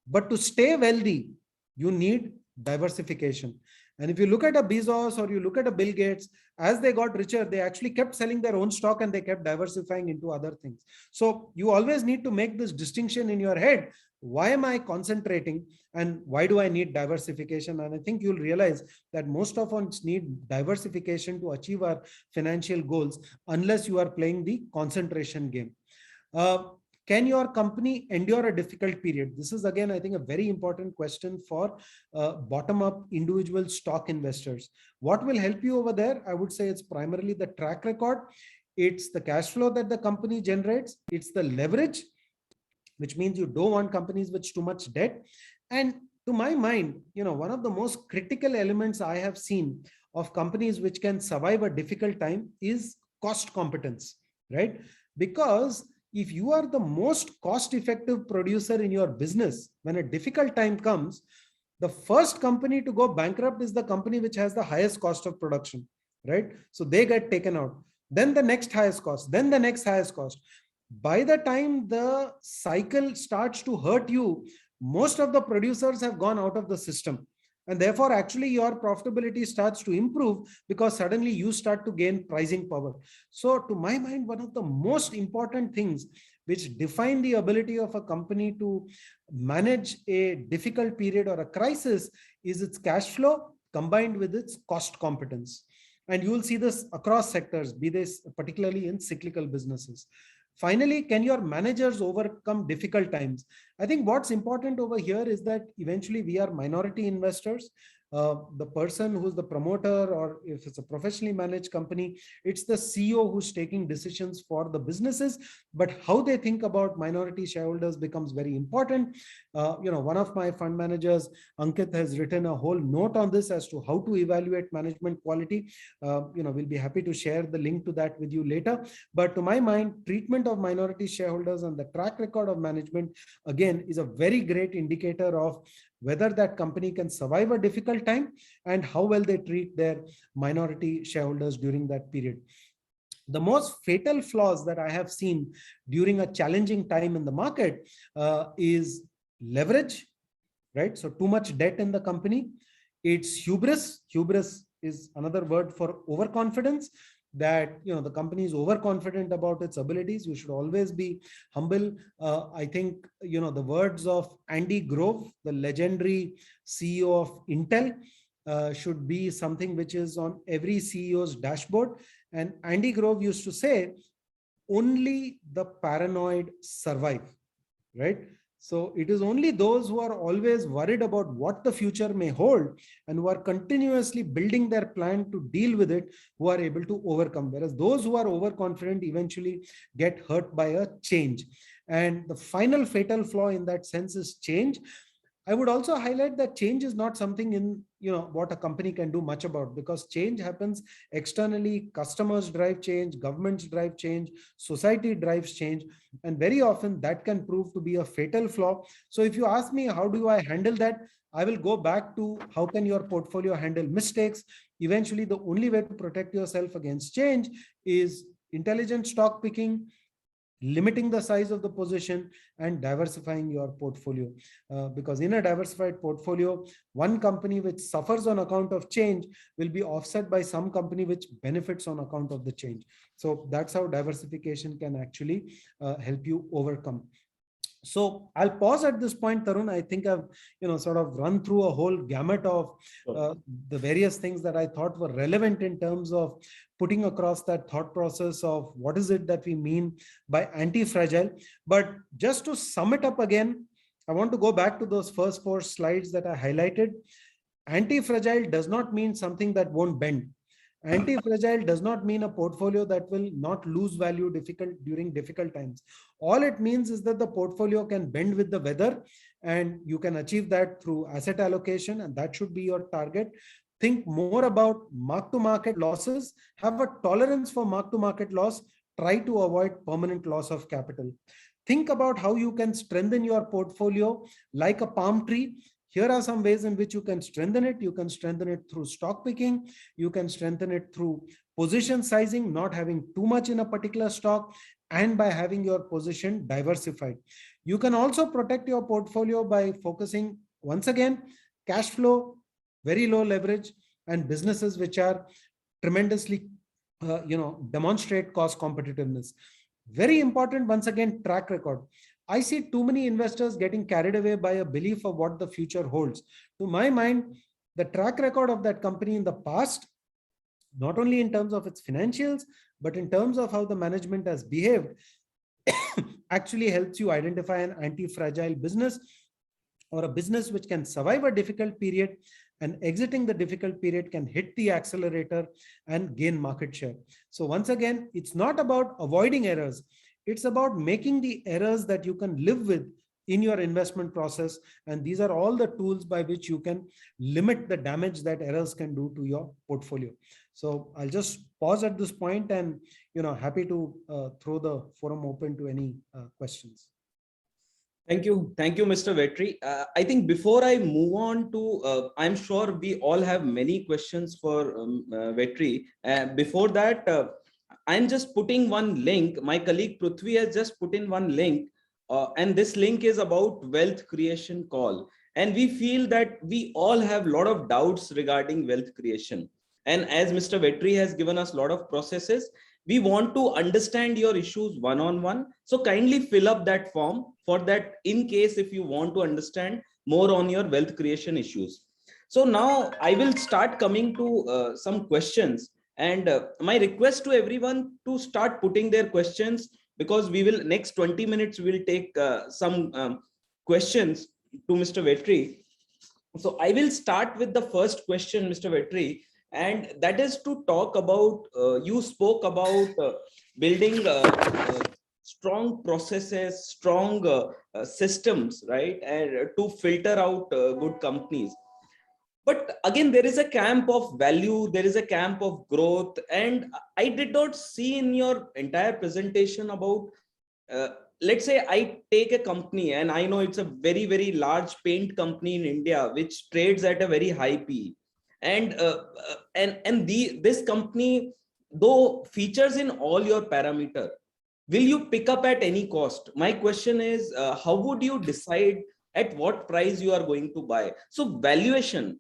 But to stay wealthy, you need diversification. And if you look at a Bezos or you look at a Bill Gates, as they got richer, they actually kept selling their own stock and they kept diversifying into other things. So you always need to make this distinction in your head. why am I concentrating and why do I need diversification? And I think you'll realize that most of us need diversification to achieve our financial goals, unless you are playing the concentration game. Uh, can your company endure a difficult period? This is again, I think, a very important question for bottom-up individual stock investors. What will help you over there? I would say it's primarily the track record. It's the cash flow that the company generates. It's the leverage, which means you don't want companies with too much debt. And to my mind, one of the most critical elements I have seen of companies which can survive a difficult time is cost competence, right? Because if you are the most cost-effective producer in your business, when a difficult time comes, the first company to go bankrupt is the company which has the highest cost of production, right? So they get taken out. Then the next highest cost, then the next highest cost. By the time the cycle starts to hurt you, most of the producers have gone out of the system. And therefore, actually, your profitability starts to improve because suddenly you start to gain pricing power. So to my mind, one of the most important things which define the ability of a company to manage a difficult period or a crisis is its cash flow combined with its cost competence. And you will see this across sectors, be this particularly in cyclical businesses. Finally, can your managers overcome difficult times? I think what's important over here is that eventually we are minority investors. The person who's the promoter, or if it's a professionally managed company, it's the CEO who's taking decisions for the businesses, but how they think about minority shareholders becomes very important. One of my fund managers, Ankit, has written a whole note on this as to how to evaluate management quality. We'll be happy to share the link to that with you later. But to my mind, treatment of minority shareholders and the track record of management, again, is a very great indicator of whether that company can survive a difficult time and how well they treat their minority shareholders during that period. The most fatal flaws that I have seen during a challenging time in the market is leverage, right? So too much debt in the company. It's hubris. Hubris is another word for overconfidence, that the company is overconfident about its abilities. You should always be humble. I think the words of Andy Grove, the legendary CEO of Intel, should be something which is on every CEO's dashboard. And Andy Grove used to say, only the paranoid survive, right? So it is only those who are always worried about what the future may hold and who are continuously building their plan to deal with it who are able to overcome. Whereas those who are overconfident eventually get hurt by a change. And the final fatal flaw in that sense is change. I would also highlight that change is not something in what a company can do much about, because change happens externally. Customers drive change, governments drive change, society drives change, and very often that can prove to be a fatal flaw. So if you ask me, how do I handle that? I will go back to how can your portfolio handle mistakes. Eventually, the only way to protect yourself against change is intelligent stock picking, limiting the size of the position, and diversifying your portfolio. Because in a diversified portfolio, one company which suffers on account of change will be offset by some company which benefits on account of the change. So that's how diversification can actually help you overcome. So I'll pause at this point, Tarun. I think I've sort of run through a whole gamut of the various things that I thought were relevant in terms of putting across that thought process of what is it that we mean by anti-fragile. But just to sum it up again, I want to go back to those first 4 slides that I highlighted. Anti-fragile does not mean something that won't bend. Anti-fragile does not mean a portfolio that will not lose value during difficult times. All it means is that the portfolio can bend with the weather, and you can achieve that through asset allocation, and that should be your target. Think more about mark-to-market losses. Have a tolerance for mark-to-market loss. Try to avoid permanent loss of capital. Think about how you can strengthen your portfolio like a palm tree. Here are some ways in which you can strengthen it. You can strengthen it through stock picking. You can strengthen it through position sizing, not having too much in a particular stock, and by having your position diversified. You can also protect your portfolio by focusing, once again, cash flow, very low leverage, and businesses which are tremendously, demonstrate cost competitiveness. Very important, once again, track record. I see too many investors getting carried away by a belief of what the future holds. To my mind, the track record of that company in the past, not only in terms of its financials, but in terms of how the management has behaved, actually helps you identify an anti-fragile business, or a business which can survive a difficult period, and exiting the difficult period can hit the accelerator and gain market share. So once again, it's not about avoiding errors. It's about making the errors that you can live with in your investment process. And these are all the tools by which you can limit the damage that errors can do to your portfolio. So I'll just pause at this point and, happy to throw the forum open to any questions. Thank you, Mr. Vetri. I think before I move on to, I'm sure we all have many questions for Vetri. Before that, I'm just putting one link. My colleague Prithvi has just put in one link, and this link is about wealth creation call. And we feel that we all have a lot of doubts regarding wealth creation. And as Mr. Vetri has given us a lot of processes, we want to understand your issues one-on-one. So kindly fill up that form for that, in case if you want to understand more on your wealth creation issues. So now I will start coming to some questions, and my request to everyone to start putting their questions, because we will next 20 minutes we will take some questions to Mr. Vetri. So I will start with the first question, Mr. Vetri, and that is to talk about, you spoke about building strong processes, strong systems, right, and to filter out good companies. But again, there is a camp of value, there is a camp of growth, and I did not see in your entire presentation about, let's say I take a company, and I know it's a very, very large paint company in India, which trades at a very high P. And this company, though features in all your parameter, will you pick up at any cost? My question is, how would you decide at what price you are going to buy? So valuation,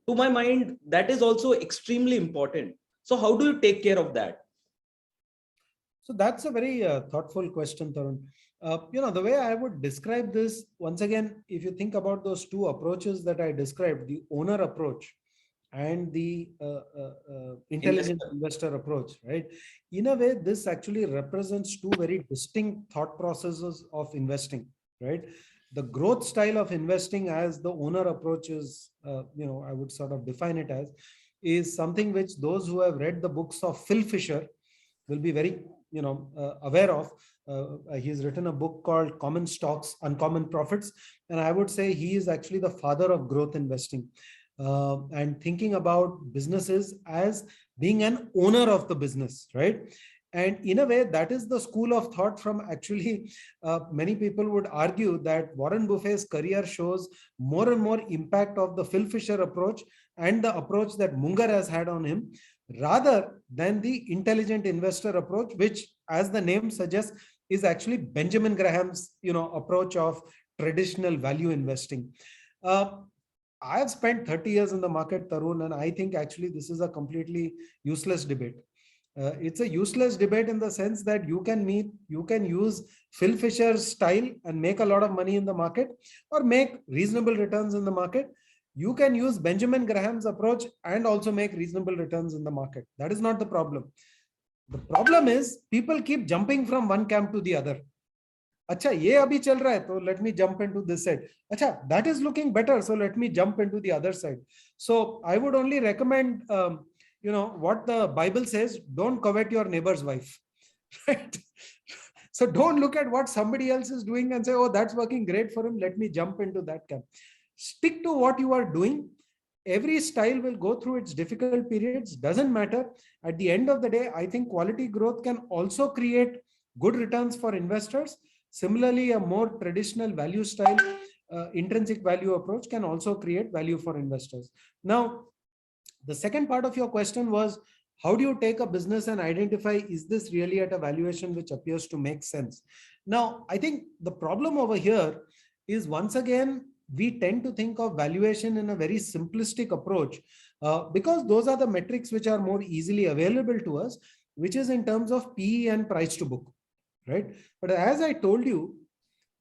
to my mind, that is also extremely important. So how do you take care of that? So that's a very thoughtful question, Tarun. The way I would describe this, once again, if you think about those two approaches that I described, the owner approach and the intelligent investor approach, right? In a way, this actually represents two very distinct thought processes of investing, right? The growth style of investing, as the owner approach is, I would sort of define it as, is something which those who have read the books of Phil Fisher will be very, aware of. He's written a book called Common Stocks, Uncommon Profits. And I would say he is actually the father of growth investing. And thinking about businesses as being an owner of the business, right? And in a way, that is the school of thought from actually, many people would argue that Warren Buffett's career shows more and more impact of the Phil Fisher approach and the approach that Munger has had on him, rather than the intelligent investor approach, which, as the name suggests, is actually Benjamin Graham's, approach of traditional value investing. I have spent 30 years in the market, Tarun, and I think actually this is a completely useless debate. It's a useless debate in the sense that you can use Phil Fisher's style and make a lot of money in the market, or make reasonable returns in the market. You can use Benjamin Graham's approach and also make reasonable returns in the market. That is not the problem. The problem is people keep jumping from one camp to the other. Acha, ye abhi chal raha hai, so let me jump into this side. Acha, that is looking better, so let me jump into the other side. So I would only recommend, what the Bible says: don't covet your neighbor's wife, right? So don't look at what somebody else is doing and say, oh, that's working great for him, let me jump into that camp. Stick to what you are doing. Every style will go through its difficult periods, doesn't matter. At the end of the day, I think quality growth can also create good returns for investors. Similarly, a more traditional value style, intrinsic value approach can also create value for investors. Now, the second part of your question was, how do you take a business and identify, is this really at a valuation which appears to make sense? Now, I think the problem over here is, once again, we tend to think of valuation in a very simplistic approach, because those are the metrics which are more easily available to us, which is in terms of PE and price to book, right? But as I told you,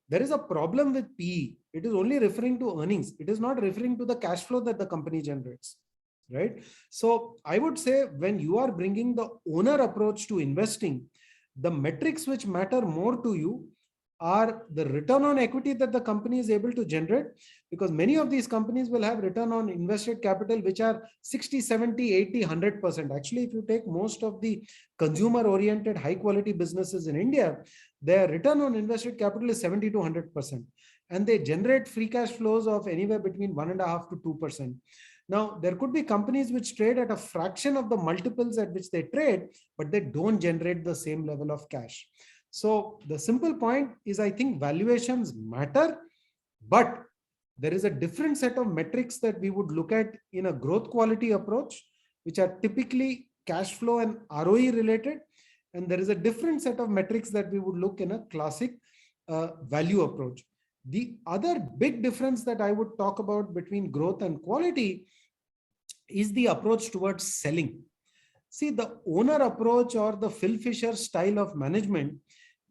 There is a problem with PE. It is only referring to earnings. It is not referring to the cash flow that the company generates, right? So I would say when you are bringing the owner approach to investing, the metrics which matter more to you are the return on equity that the company is able to generate, because many of these companies will have return on invested capital which are 60, 70, 80, 100%. Actually, if you take most of the consumer oriented high quality businesses in India, their return on invested capital is 70 to 100%, and they generate free cash flows of anywhere between 1.5 to 2%. Now, there could be companies which trade at a fraction of the multiples at which they trade, but they don't generate the same level of cash. So the simple point is, I think valuations matter, but there is a different set of metrics that we would look at in a growth quality approach, which are typically cash flow and ROE related. And there is a different set of metrics that we would look in a classic value approach. The other big difference that I would talk about between growth and quality is the approach towards selling. See, the owner approach or the Phil Fisher style of management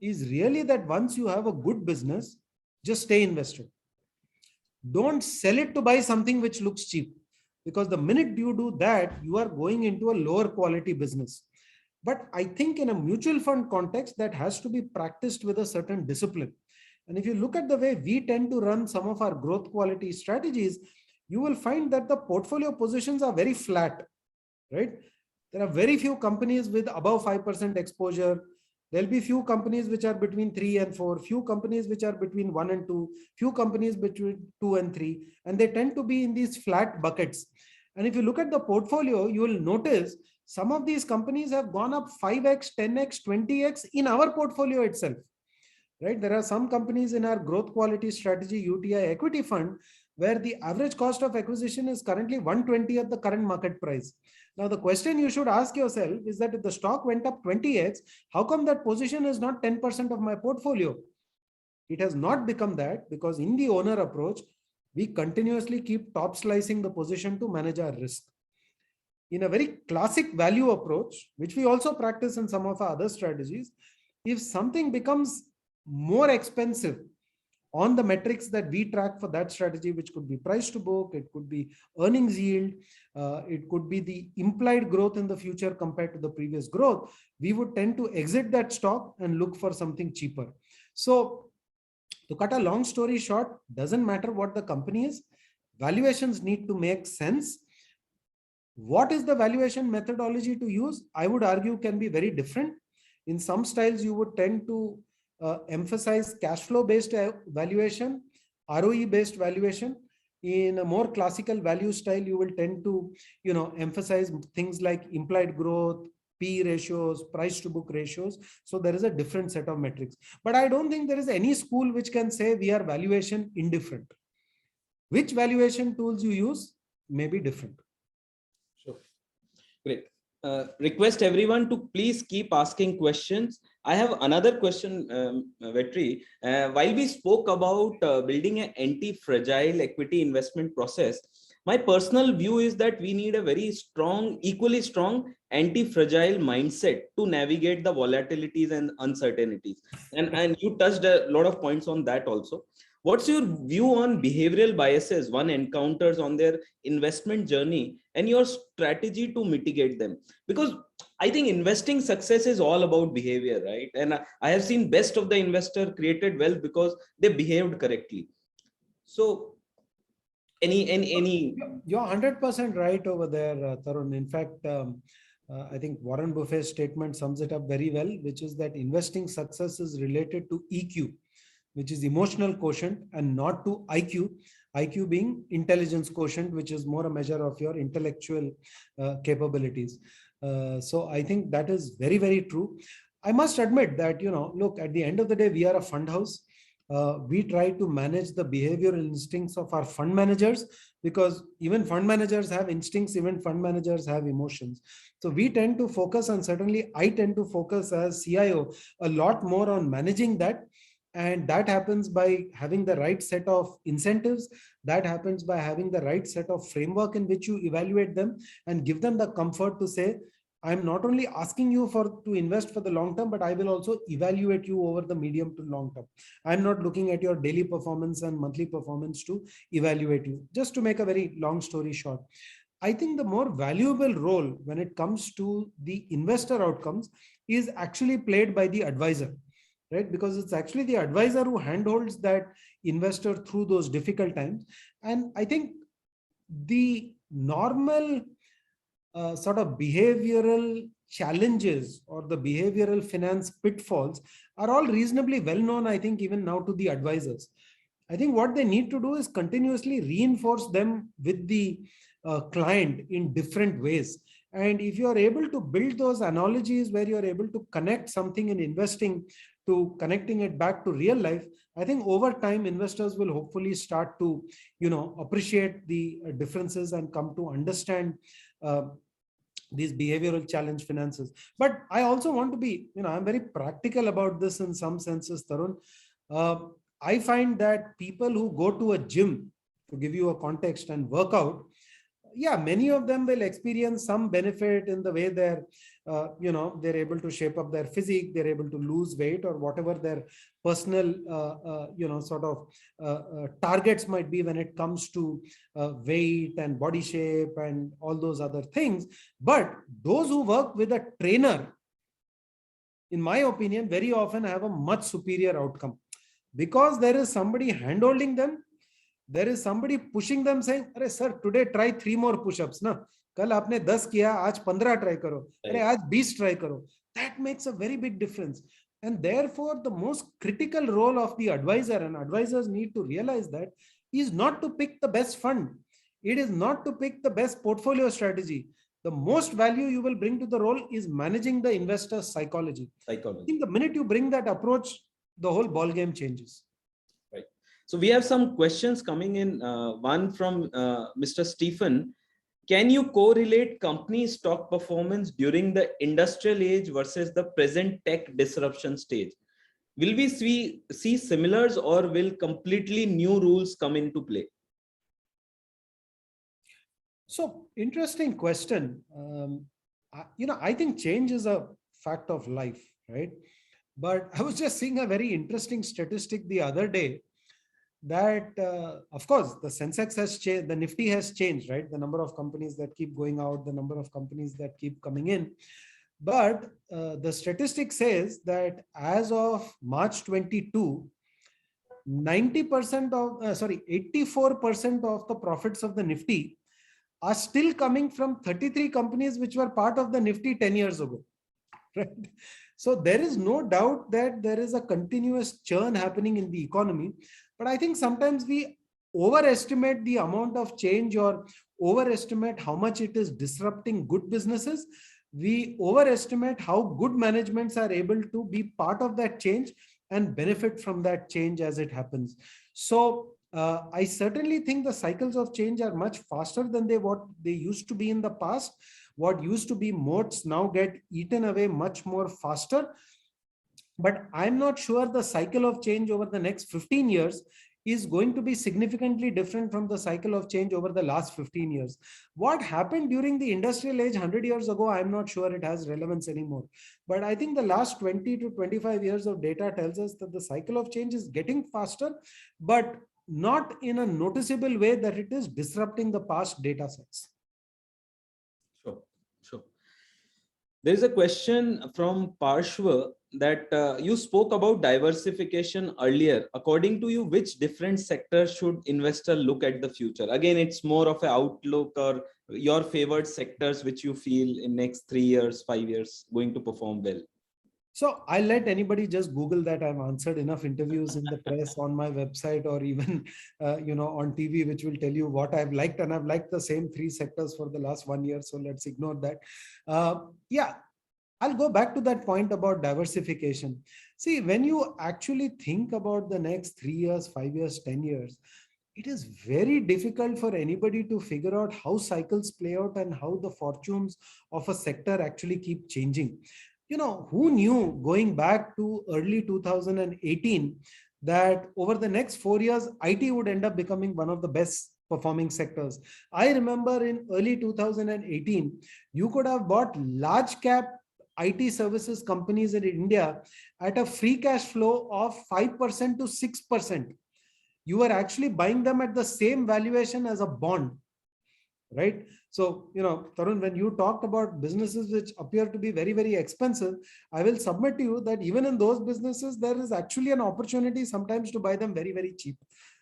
is really that once you have a good business, just stay invested. Don't sell it to buy something which looks cheap, because the minute you do that, you are going into a lower quality business. But I think in a mutual fund context, that has to be practiced with a certain discipline. And if you look at the way we tend to run some of our growth quality strategies, you will find that the portfolio positions are very flat, right? There are very few companies with above 5% exposure. There'll be few companies which are between 3 and 4, few companies which are between 1 and 2, few companies between 2 and 3, and they tend to be in these flat buckets. And if you look at the portfolio, you will notice some of these companies have gone up 5x, 10x, 20x in our portfolio itself, right? There are some companies in our growth quality strategy, UTI Equity Fund, where the average cost of acquisition is currently 120 at the current market price. Now, the question you should ask yourself is that if the stock went up 20x, how come that position is not 10% of my portfolio? It has not become that because in the owner approach, we continuously keep top slicing the position to manage our risk. In a very classic value approach, which we also practice in some of our other strategies, if something becomes more expensive on the metrics that we track for that strategy, which could be price to book, it could be earnings yield, it could be the implied growth in the future compared to the previous growth, we would tend to exit that stock and look for something cheaper. So to cut a long story short, doesn't matter what the company is, valuations need to make sense. What is the valuation methodology to use? I would argue can be very different. In some styles, you would tend to emphasize cash flow based valuation, ROE based valuation. In a more classical value style, you will tend to emphasize things like implied growth, P ratios, price to book ratios. So there is a different set of metrics. But I don't think there is any school which can say we are valuation indifferent. Which valuation tools you use may be different. Sure. Great. Request everyone to please keep asking questions. I have another question, Vetri. While we spoke about building an anti-fragile equity investment process, my personal view is that we need a very strong, equally strong anti-fragile mindset to navigate the volatilities and uncertainties. And you touched a lot of points on that also. What's your view on behavioral biases one encounters on their investment journey and your strategy to mitigate them? Because I think investing success is all about behavior, right? And I have seen best of the investor created wealth because they behaved correctly. So any You're 100% right over there, Tarun. In fact, I think Warren Buffett's statement sums it up very well, which is that investing success is related to EQ, which is emotional quotient, and not to IQ. IQ being intelligence quotient, which is more a measure of your intellectual capabilities. So I think that is very, very true. I must admit that, look, at the end of the day, we are a fund house. We try to manage the behavioral instincts of our fund managers, because even fund managers have instincts, even fund managers have emotions. So we tend to focus, and certainly I tend to focus as CIO a lot more on managing that. And that happens by having the right set of incentives. That happens by having the right set of framework in which you evaluate them and give them the comfort to say, I'm not only asking you to invest for the long term, but I will also evaluate you over the medium to long term. I'm not looking at your daily performance and monthly performance to evaluate you. Just to make a very long story short, I think the more valuable role when it comes to the investor outcomes is actually played by the advisor, right? Because it's actually the advisor who handholds that investor through those difficult times. And I think the normal sort of behavioral challenges or the behavioral finance pitfalls are all reasonably well known, I think, even now to the advisors. I think what they need to do is continuously reinforce them with the client in different ways. And if you are able to build those analogies where you are able to connect something in investing to connecting it back to real life, I think over time investors will hopefully start to, appreciate the differences and come to understand these behavioral challenge finances. But I also want to be, I'm very practical about this in some senses, Tarun. I find that people who go to a gym, to give you a context, and work out, yeah, many of them will experience some benefit in the way they're, they're able to shape up their physique, they're able to lose weight or whatever their personal, targets might be when it comes to weight and body shape and all those other things. But those who work with a trainer, in my opinion, very often have a much superior outcome because there is somebody handholding them. There is somebody pushing them saying, "Arey sir, today try 3 more push-ups na. कल आपने 10 किया, आज 15 try करो. अरे आज 20 try करो." That makes a very big difference. And therefore, the most critical role of the advisor, and advisors need to realize that, is not to pick the best fund. It is not to pick the best portfolio strategy. The most value you will bring to the role is managing the investor's psychology. I think the minute you bring that approach, the whole ball game changes. So we have some questions coming in. One from Mr. Stephen. Can you correlate company stock performance during the industrial age versus the present tech disruption stage? Will we see similars or will completely new rules come into play? So interesting question. I think change is a fact of life, right? But I was just seeing a very interesting statistic the other day that, of course, the Sensex has changed, the Nifty has changed, right? The number of companies that keep going out, the number of companies that keep coming in. But the statistic says that as of March 22, 84% of the profits of the Nifty are still coming from 33 companies which were part of the Nifty 10 years ago, right? So there is no doubt that there is a continuous churn happening in the economy. But I think sometimes we overestimate the amount of change or overestimate how much it is disrupting good businesses. We overestimate how good managements are able to be part of that change and benefit from that change as it happens. So I certainly think the cycles of change are much faster than what they used to be in the past. What used to be moats now get eaten away much more faster. But I'm not sure the cycle of change over the next 15 years is going to be significantly different from the cycle of change over the last 15 years. What happened during the industrial age 100 years ago, I'm not sure it has relevance anymore. But I think the last 20 to 25 years of data tells us that the cycle of change is getting faster, but not in a noticeable way that it is disrupting the past data sets. Sure. There is a question from Parshva that you spoke about diversification earlier. According to you, which different sectors should investor look at the future? Again, it's more of an outlook or your favored sectors which you feel in next 3 years, 5 years going to perform well. So I'll let anybody just Google that. I've answered enough interviews in the press, on my website, or even on TV, which will tell you what I've liked, and I've liked the same 3 sectors for the last 1 year. So let's ignore that. I'll go back to that point about diversification. See, when you actually think about the next 3 years, 5 years, 10 years, it is very difficult for anybody to figure out how cycles play out and how the fortunes of a sector actually keep changing. Who knew going back to early 2018 that over the next 4 years, IT would end up becoming one of the best performing sectors. I remember in early 2018, you could have bought large cap IT services companies in India at a free cash flow of 5% to 6%. You were actually buying them at the same valuation as a bond, right? So, Tarun, when you talked about businesses which appear to be very, very expensive, I will submit to you that even in those businesses, there is actually an opportunity sometimes to buy them very, very cheap.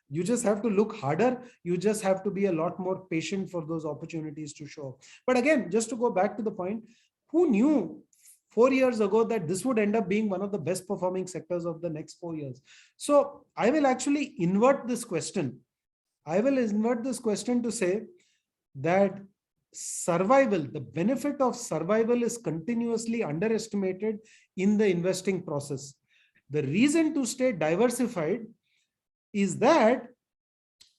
You just have to look harder. You just have to be a lot more patient for those opportunities to show. But again, just to go back to the point, who knew 4 years ago that this would end up being one of the best performing sectors of the next 4 years? So I will actually invert this question. I will invert this question to say that survival, the benefit of survival is continuously underestimated in the investing process. The reason to stay diversified is that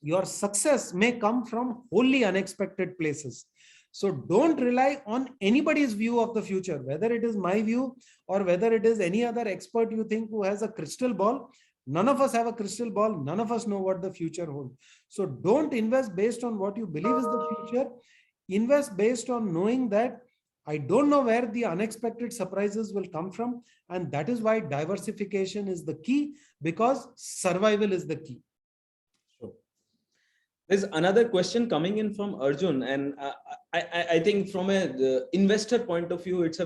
your success may come from wholly unexpected places. So don't rely on anybody's view of the future, whether it is my view or whether it is any other expert you think who has a crystal ball. None of us have a crystal ball. None of us know what the future holds. So don't invest based on what you believe is the future. Invest based on knowing that I don't know where the unexpected surprises will come from. And that is why diversification is the key, because survival is the key. There's another question coming in from Arjun, and I think from a investor point of view, it's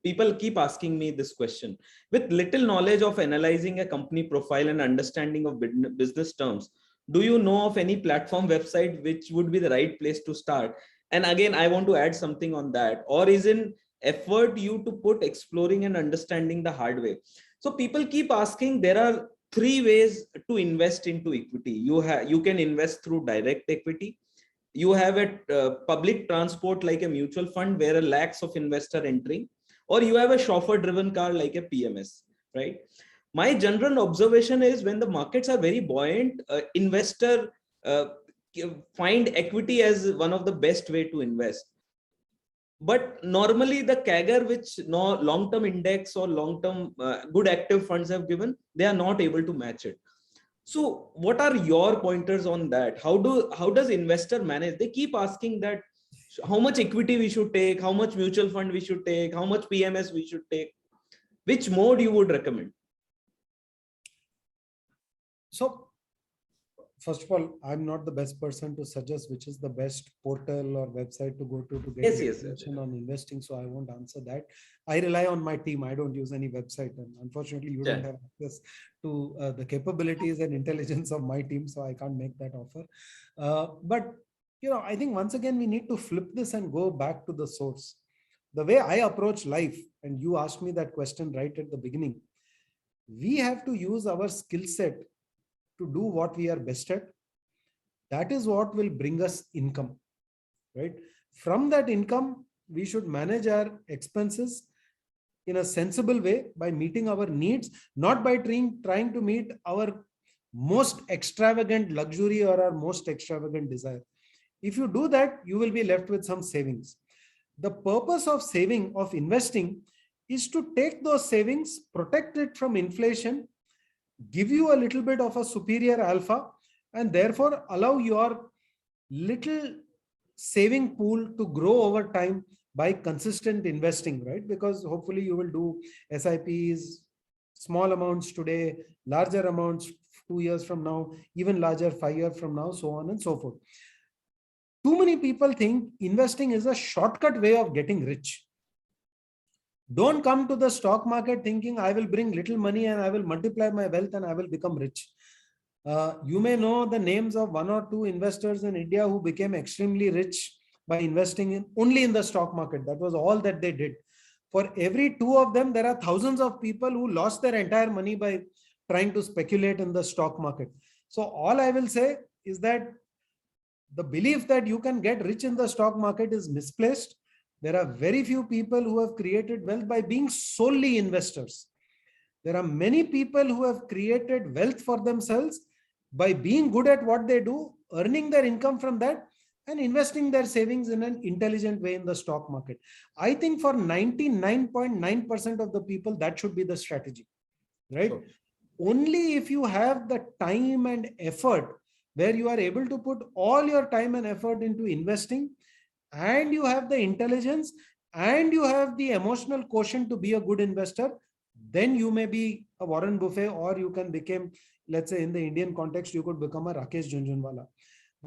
people keep asking me this question. With little knowledge of analyzing a company profile and understanding of business terms, do you know of any platform website which would be the right place to start? And again, I want to add something on that. Or is an effort you to put exploring and understanding the hard way? So people keep asking, there are 3 ways to invest into equity. You can invest through direct equity. You have a public transport like a mutual fund where a lakhs of investor entering, or you have a chauffeur driven car like a PMS, right? My general observation is when the markets are very buoyant, investor find equity as one of the best way to invest. But normally the CAGR which long-term index or long-term good active funds have given, they are not able to match it. So what are your pointers on that? How does investor manage? They keep asking that how much equity we should take, how much mutual fund we should take, how much PMS we should take. Which mode you would recommend? So first of all, I'm not the best person to suggest which is the best portal or website to go to get information on investing. So I won't answer that. I rely on my team. I don't use any website, and unfortunately, you don't have access to the capabilities and intelligence of my team, so I can't make that offer. But I think once again we need to flip this and go back to the source. The way I approach life, and you asked me that question right at the beginning, we have to use our skill set to do what we are best at. That is what will bring us income, right? From that income, we should manage our expenses in a sensible way by meeting our needs, not by trying to meet our most extravagant luxury or our most extravagant desire. If you do that, you will be left with some savings. The purpose of saving, of investing, is to take those savings, protect it from inflation, give you a little bit of a superior alpha, and therefore allow your little saving pool to grow over time by consistent investing, right? Because hopefully you will do SIPs, small amounts today, larger amounts 2 years from now, even larger 5 years from now, so on and so forth. Too many people think investing is a shortcut way of getting rich. Don't come to the stock market thinking I will bring little money and I will multiply my wealth and I will become rich. You may know the names of 1 or 2 investors in India who became extremely rich by investing only in the stock market. That was all that they did. For every 2 of them, there are thousands of people who lost their entire money by trying to speculate in the stock market. So all I will say is that the belief that you can get rich in the stock market is misplaced. There are very few people who have created wealth by being solely investors. There are many people who have created wealth for themselves by being good at what they do, earning their income from that, and investing their savings in an intelligent way in the stock market. I think for 99.9% of the people, that should be the strategy, right? Sure. Only if you have the time and effort where you are able to put all your time and effort into investing, and you have the intelligence and you have the emotional quotient to be a good investor, then you may be a Warren Buffett, or you can become, let's say in the Indian context, you could become a Rakesh Jhunjhunwala.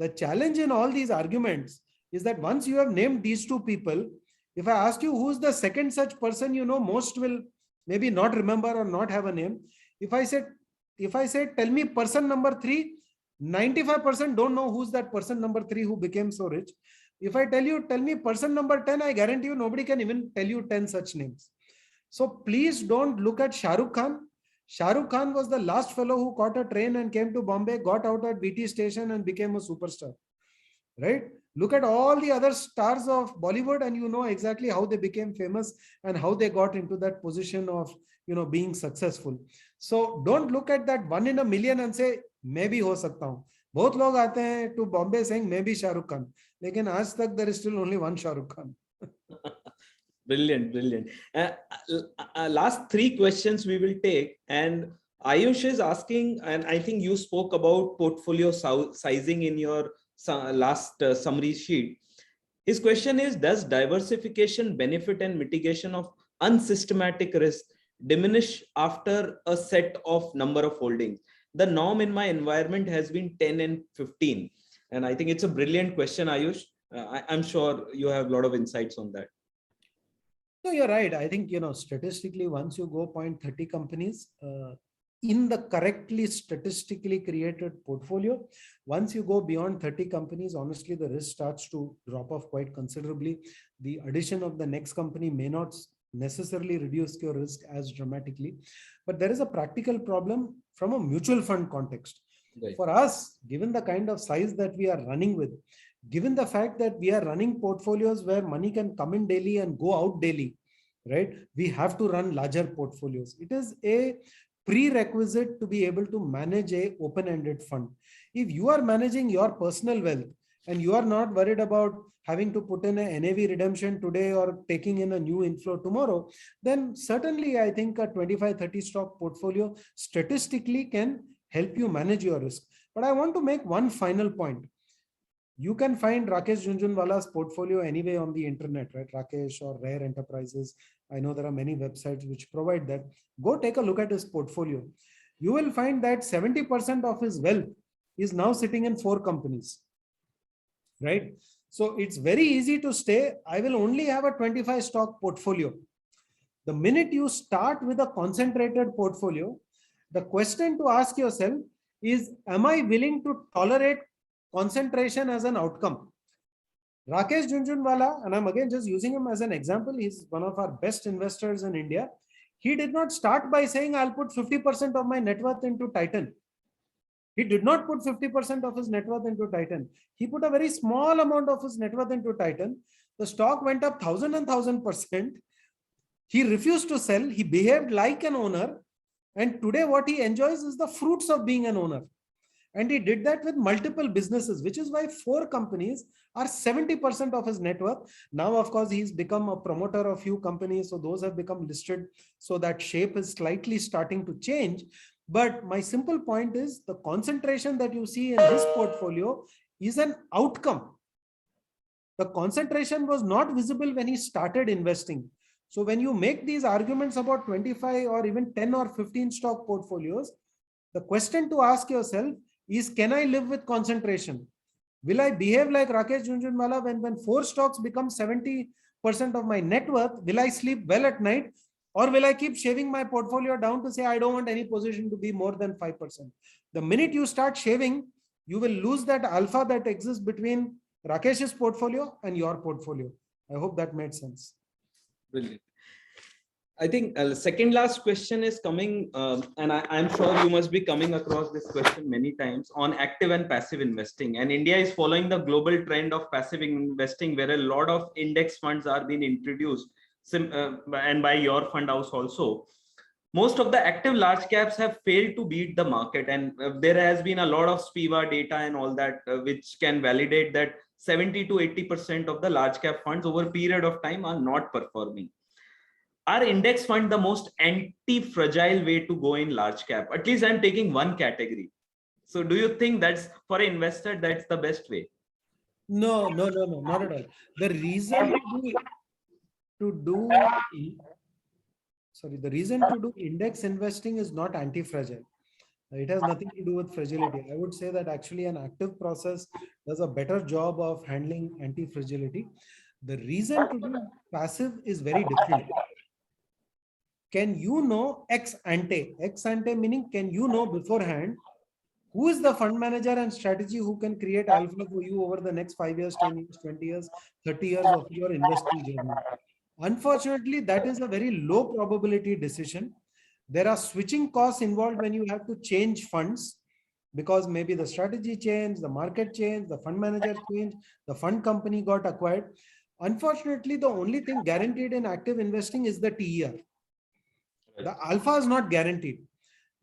The challenge in all these arguments is that once you have named these two people, if I ask you who's the second such person, most will maybe not remember or not have a name. If I say, tell me person number 3, 95% don't know who's that person number 3 who became so rich. If I tell me person number 10, I guarantee you nobody can even tell you 10 such names. So please don't look at Shah Rukh Khan. Shah Rukh Khan was the last fellow who caught a train and came to Bombay, got out at BT station and became a superstar. Right? Look at all the other stars of Bollywood and you know exactly how they became famous and how they got into that position of being successful. So don't look at that 1 in a million and say, maybe ho sakta hu. बहुत लोग आते हैं to Bombay saying maybe Shah Rukh Khan. लेकिन आज तक there is still only one Shah Rukh Khan. Brilliant. Last 3 questions we will take, and Ayush is asking, and I think you spoke about portfolio sizing in your last summary sheet. His question is, does diversification benefit and mitigation of unsystematic risk diminish after a set of number of holdings? The norm in my environment has been 10 and 15. And I think it's a brilliant question, Ayush. I'm sure you have a lot of insights on that. No, you're right. I think, statistically, once you go 0.30 companies in the correctly statistically created portfolio, once you go beyond 30 companies, honestly, the risk starts to drop off quite considerably. The addition of the next company may not necessarily reduce your risk as dramatically, but there is a practical problem from a mutual fund context. Right. For us, given the kind of size that we are running with, given the fact that we are running portfolios where money can come in daily and go out daily, right? We have to run larger portfolios. It is a prerequisite to be able to manage a open-ended fund. If you are managing your personal wealth and you are not worried about having to put in a NAV redemption today or taking in a new inflow tomorrow, then certainly I think a 25-30 stock portfolio statistically can help you manage your risk. But I want to make one final point. You can find Rakesh Jhunjhunwala's portfolio anyway on the internet, right? Rakesh or Rare Enterprises. I know there are many websites which provide that. Go take a look at his portfolio. You will find that 70% of his wealth is now sitting in 4 companies, right? So it's very easy to say, I will only have a 25 stock portfolio. The minute you start with a concentrated portfolio, the question to ask yourself is, am I willing to tolerate concentration as an outcome? Rakesh Jhunjhunwala, and I'm again just using him as an example, he's one of our best investors in India. He did not start by saying, I'll put 50% of my net worth into Titan. He did not put 50% of his net worth into Titan. He put a very small amount of his net worth into Titan. The stock went up 1,000 and 1,000%. He refused to sell. He behaved like an owner. And today what he enjoys is the fruits of being an owner. And he did that with multiple businesses, which is why 4 companies are 70% of his net worth. Now, of course, he's become a promoter of few companies. So those have become listed. So that shape is slightly starting to change. But my simple point is the concentration that you see in his portfolio is an outcome. The concentration was not visible when he started investing. So when you make these arguments about 25 or even 10 or 15 stock portfolios, the question to ask yourself is, can I live with concentration? Will I behave like Rakesh Jhunjhunwala when 4 stocks become 70% of my net worth? Will I sleep well at night? Or will I keep shaving my portfolio down to say, I don't want any position to be more than 5%? The minute you start shaving, you will lose that alpha that exists between Rakesh's portfolio and your portfolio. I hope that made sense. Brilliant. I think the second last question is coming, and I'm sure you must be coming across this question many times on active and passive investing. And India is following the global trend of passive investing, where a lot of index funds are being introduced, and by your fund house also. Most of the active large caps have failed to beat the market, and there has been a lot of SPIVA data and all that, which can validate that 70 to 80% of the large cap funds over a period of time are not performing. Are index fund the most anti-fragile way to go in large cap? At least I'm taking one category. So do you think that's for an investor, that's the best way? No, not at all. The reason to do the reason to do index investing is not anti-fragile. It has nothing to do with fragility. I would say that actually an active process does a better job of handling anti-fragility. The reason to do passive is very different. Can you know ex ante? Ex ante meaning, can you know beforehand who is the fund manager and strategy who can create alpha for you over the next 5 years, 10 years, 20 years, 30 years of your investing journey? Unfortunately, that is a very low probability decision. There are switching costs involved when you have to change funds, because maybe the strategy changed, the market changed, the fund manager changed, the fund company got acquired. Unfortunately, the only thing guaranteed in active investing is the TER. The alpha is not guaranteed.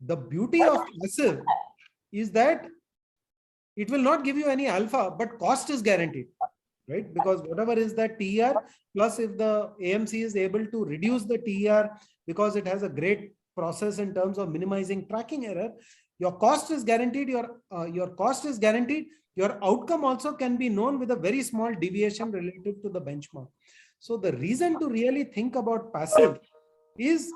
The beauty of passive is that it will not give you any alpha, but cost is guaranteed, right? Because whatever is that TER, plus if the AMC is able to reduce the TER because it has a great process in terms of minimizing tracking error, your cost is guaranteed. Your cost is guaranteed. Your outcome also can be known with a very small deviation relative to the benchmark. So the reason to really think about passive is,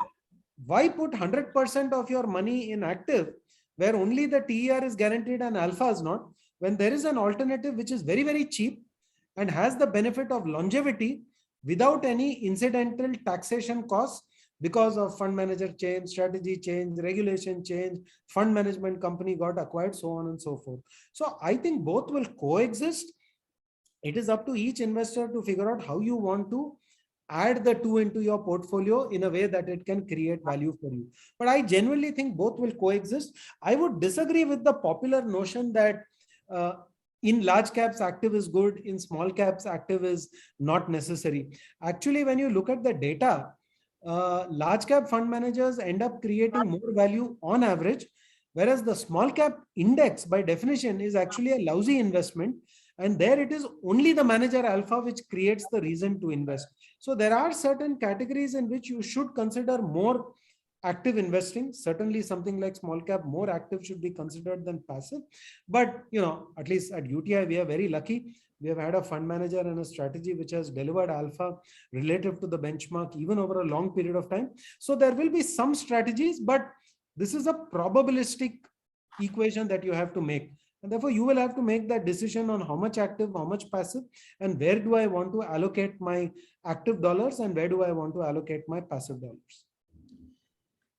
why put 100% of your money in active where only the TER is guaranteed and alpha is not, when there is an alternative which is very, very cheap and has the benefit of longevity without any incidental taxation costs because of fund manager change, strategy change, regulation change, fund management company got acquired, so on and so forth. So I think both will coexist. It is up to each investor to figure out how you want to add the two into your portfolio in a way that it can create value for you. But I genuinely think both will coexist. I would disagree with the popular notion that in large caps active is good, in small caps active is not necessary. Actually, when you look at the data, large cap fund managers end up creating more value on average, whereas the small cap index by definition is actually a lousy investment. And there it is only the manager alpha which creates the reason to invest. So there are certain categories in which you should consider more active investing. Certainly something like small cap, more active should be considered than passive. But at least at UTI, we are very lucky. We have had a fund manager and a strategy which has delivered alpha relative to the benchmark even over a long period of time. So there will be some strategies, but this is a probabilistic equation that you have to make. And therefore, you will have to make that decision on how much active, how much passive, and where do I want to allocate my active dollars and where do I want to allocate my passive dollars.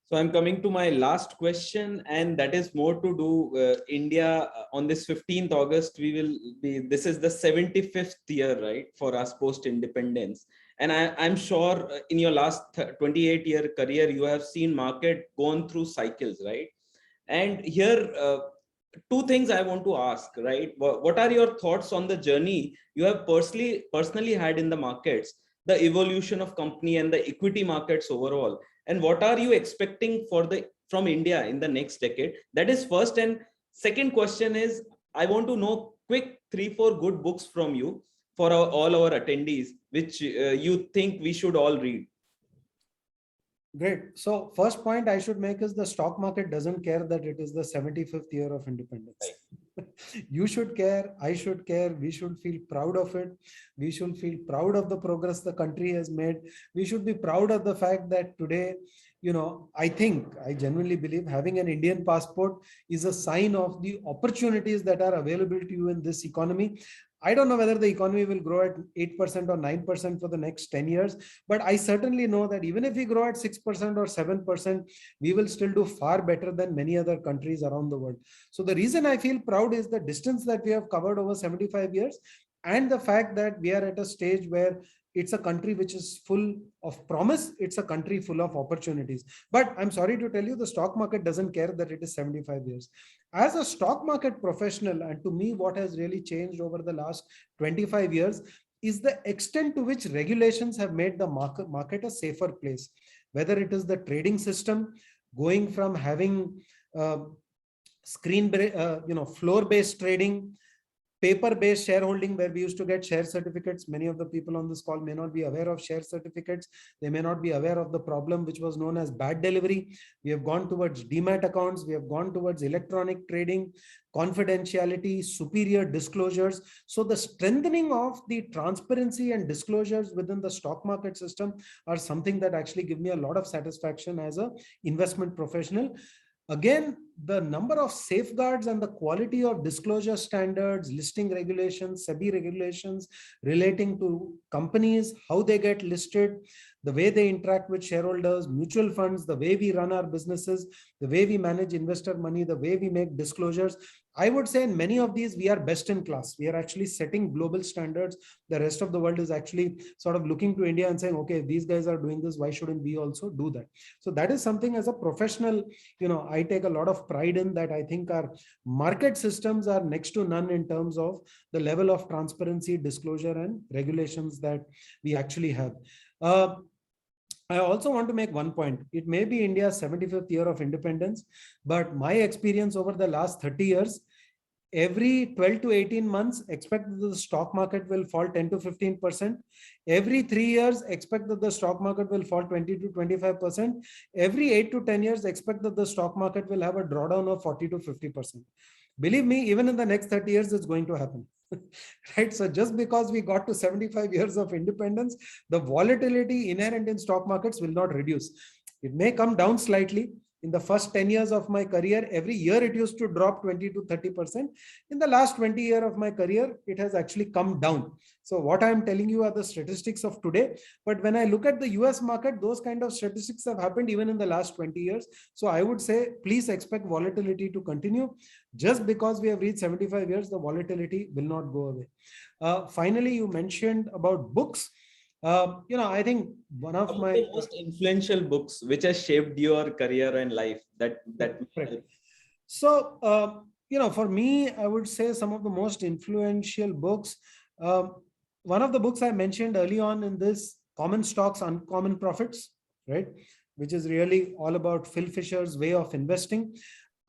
So I'm coming to my last question, and that is more to do India on this 15th August. This is the 75th year, right, for us post-independence. And I'm sure in your last 28-year career, you have seen market gone through cycles, right? And here, two things I want to ask, right? What are your thoughts on the journey you have personally had in the markets, the evolution of company and the equity markets overall? And what are you expecting from India in the next decade? That is first. And second question is, I want to know quick 3-4 good books from you for all our attendees, which you think we should all read. Great. So first point I should make is the stock market doesn't care that it is the 75th year of independence. You should care. I should care. We should feel proud of it. We should feel proud of the progress the country has made. We should be proud of the fact that today, I genuinely believe having an Indian passport is a sign of the opportunities that are available to you in this economy. I don't know whether the economy will grow at 8% or 9% for the next 10 years, but I certainly know that even if we grow at 6% or 7%, we will still do far better than many other countries around the world. So the reason I feel proud is the distance that we have covered over 75 years and the fact that we are at a stage where it's a country which is full of promise. It's a country full of opportunities. But I'm sorry to tell you, the stock market doesn't care that it is 75 years. As a stock market professional, and to me, what has really changed over the last 25 years is the extent to which regulations have made the market a safer place. Whether it is the trading system, going from having floor-based trading, paper-based shareholding, where we used to get share certificates. Many of the people on this call may not be aware of share certificates. They may not be aware of the problem which was known as bad delivery. We have gone towards demat accounts. We have gone towards electronic trading, confidentiality, superior disclosures. So the strengthening of the transparency and disclosures within the stock market system are something that actually give me a lot of satisfaction as an investment professional. Again, the number of safeguards and the quality of disclosure standards, listing regulations, SEBI regulations relating to companies, how they get listed, the way they interact with shareholders, mutual funds, the way we run our businesses, the way we manage investor money, the way we make disclosures. I would say in many of these, we are best in class. We are actually setting global standards. The rest of the world is actually sort of looking to India and saying, okay, these guys are doing this, why shouldn't we also do that? So that is something as a professional, I take a lot of pride in that. I think our market systems are next to none in terms of the level of transparency, disclosure, and regulations that we actually have. I also want to make one point. It may be India's 75th year of independence, but my experience over the last 30 years, every 12 to 18 months, expect that the stock market will fall 10 to 15%. Every 3 years, expect that the stock market will fall 20 to 25%. Every 8 to 10 years, expect that the stock market will have a drawdown of 40 to 50%. Believe me, even in the next 30 years, it's going to happen. Right? So just because we got to 75 years of independence, the volatility inherent in stock markets will not reduce. It may come down slightly. In the first 10 years of my career, every year it used to drop 20 to 30%. In the last 20 years of my career, it has actually come down. So what I'm telling you are the statistics of today. But when I look at the US market, those kind of statistics have happened even in the last 20 years. So I would say, please expect volatility to continue. Just because we have reached 75 years, the volatility will not go away. Finally, you mentioned about books. I think one of my the most influential books which has shaped your career and life that So, for me, I would say some of the most influential books. One of the books I mentioned early on in this, Common Stocks, Uncommon Profits, right? Which is really all about Phil Fisher's way of investing.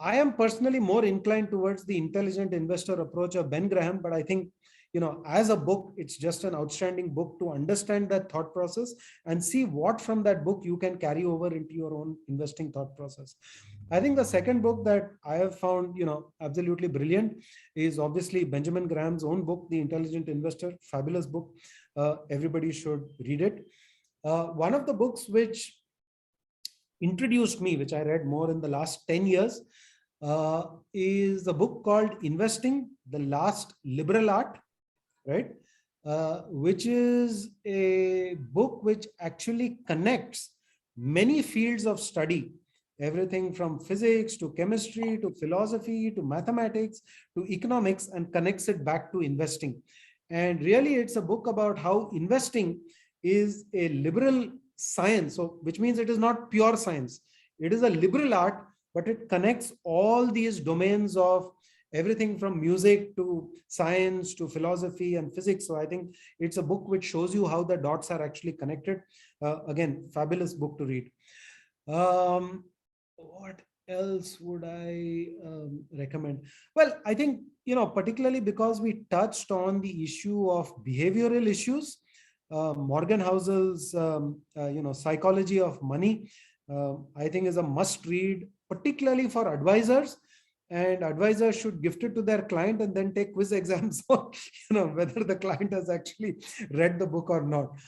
I am personally more inclined towards the intelligent investor approach of Ben Graham, but I think, as a book, it's just an outstanding book to understand that thought process and see what from that book you can carry over into your own investing thought process. I think the second book that I have found, absolutely brilliant is obviously Benjamin Graham's own book, The Intelligent Investor. Fabulous book. Everybody should read it. One of the books which introduced me, which I read more in the last 10 years, is a book called Investing, the Last Liberal Art, right? Which is a book which actually connects many fields of study, everything from physics to chemistry to philosophy to mathematics to economics, and connects it back to investing. And really, it's a book about how investing is a liberal science, so which means it is not pure science. It is a liberal art, but it connects all these domains of everything from music to science to philosophy and physics. So I think it's a book which shows you how the dots are actually connected. Again, fabulous book to read. What else would I recommend? Well, I think, particularly because we touched on the issue of behavioral issues, Morgan Housel's, Psychology of Money, I think is a must read, particularly for advisors. And advisors should gift it to their client and then take quiz exams on, whether the client has actually read the book or not.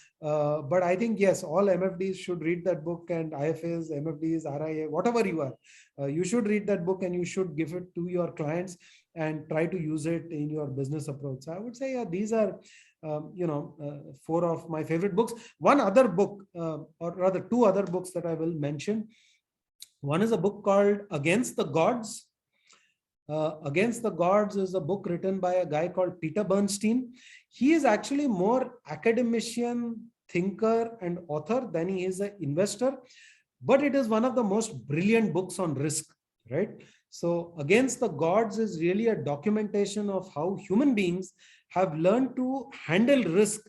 But I think, yes, all MFDs should read that book, and IFAs, MFDs, RIA, whatever you are, you should read that book and you should give it to your clients and try to use it in your business approach. So I would say, these are, 4 of my favorite books. One other book, or rather 2 other books that I will mention. One is a book called Against the Gods. Against the Gods is a book written by a guy called Peter Bernstein. He is actually more academician, thinker, and author than he is an investor. But it is one of the most brilliant books on risk, right? So Against the Gods is really a documentation of how human beings have learned to handle risk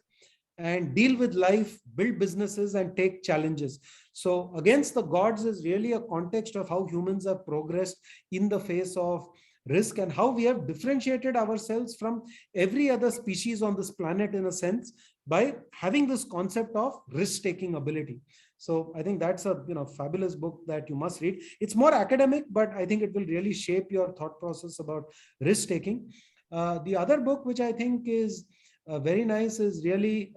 and deal with life, build businesses, and take challenges. So Against the Gods is really a context of how humans have progressed in the face of risk and how we have differentiated ourselves from every other species on this planet in a sense by having this concept of risk-taking ability. So I think that's a fabulous book that you must read. It's more academic, but I think it will really shape your thought process about risk-taking. The other book which I think is very nice is really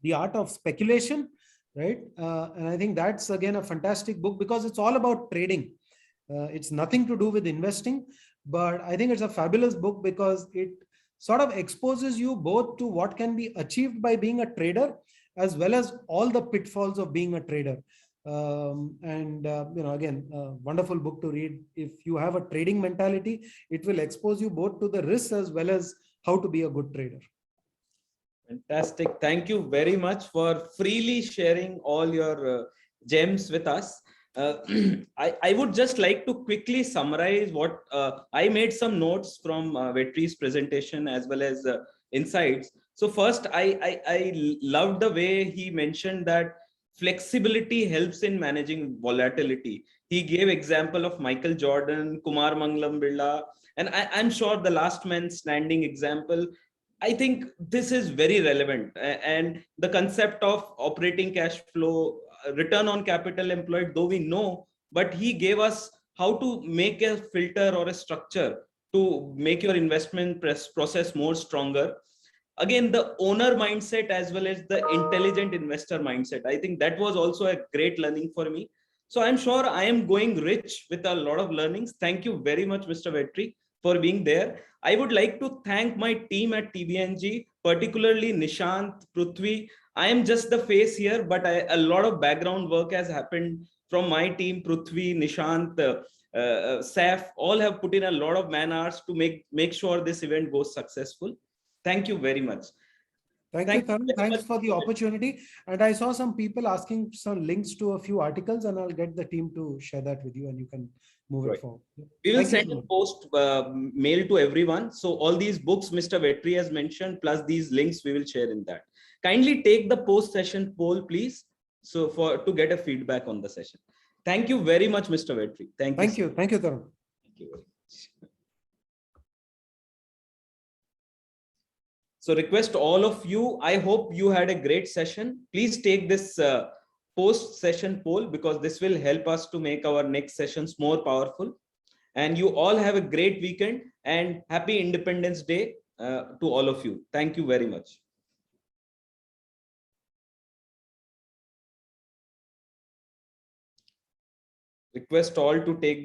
The Art of Speculation, right? And I think that's again a fantastic book because it's all about trading. It's nothing to do with investing, but I think it's a fabulous book because it sort of exposes you both to what can be achieved by being a trader as well as all the pitfalls of being a trader. Again, wonderful book to read. If you have a trading mentality, it will expose you both to the risks as well as how to be a good trader. Fantastic. Thank you very much for freely sharing all your gems with us. I would just like to quickly summarize what I made some notes from Vetri's presentation as well as insights. So first, I loved the way he mentioned that flexibility helps in managing volatility. He gave example of Michael Jordan, Kumar Mangalam Birla, and I'm sure the last man standing example. I think this is very relevant, and the concept of operating cash flow, return on capital employed, though we know, but he gave us how to make a filter or a structure to make your investment process more stronger. Again, the owner mindset as well as the intelligent investor mindset. I think that was also a great learning for me. So I'm sure I am going rich with a lot of learnings. Thank you very much, Mr. Vetri, for being there. I would like to thank my team at TBNG, particularly Nishant, Prithvi. I am just the face here, but a lot of background work has happened from my team. Prithvi, Nishant, Saf, all have put in a lot of man hours to make sure this event goes successful. Thank you very much. Thank you, Tarun. Thanks for the opportunity. And I saw some people asking some links to a few articles, and I'll get the team to share that with you, and you can move it forward. We will send a post mail to everyone. So all these books Mr. Vetri has mentioned, plus these links, we will share in that. Kindly take the post session poll, please. So to get a feedback on the session. Thank you very much, Mr. Vetri. Thank you. Thank you, Tarun. Thank you very much. So request all of you, I hope you had a great session. Please take this post session poll because this will help us to make our next sessions more powerful. And you all have a great weekend and happy Independence Day to all of you. Thank you very much. Request all to take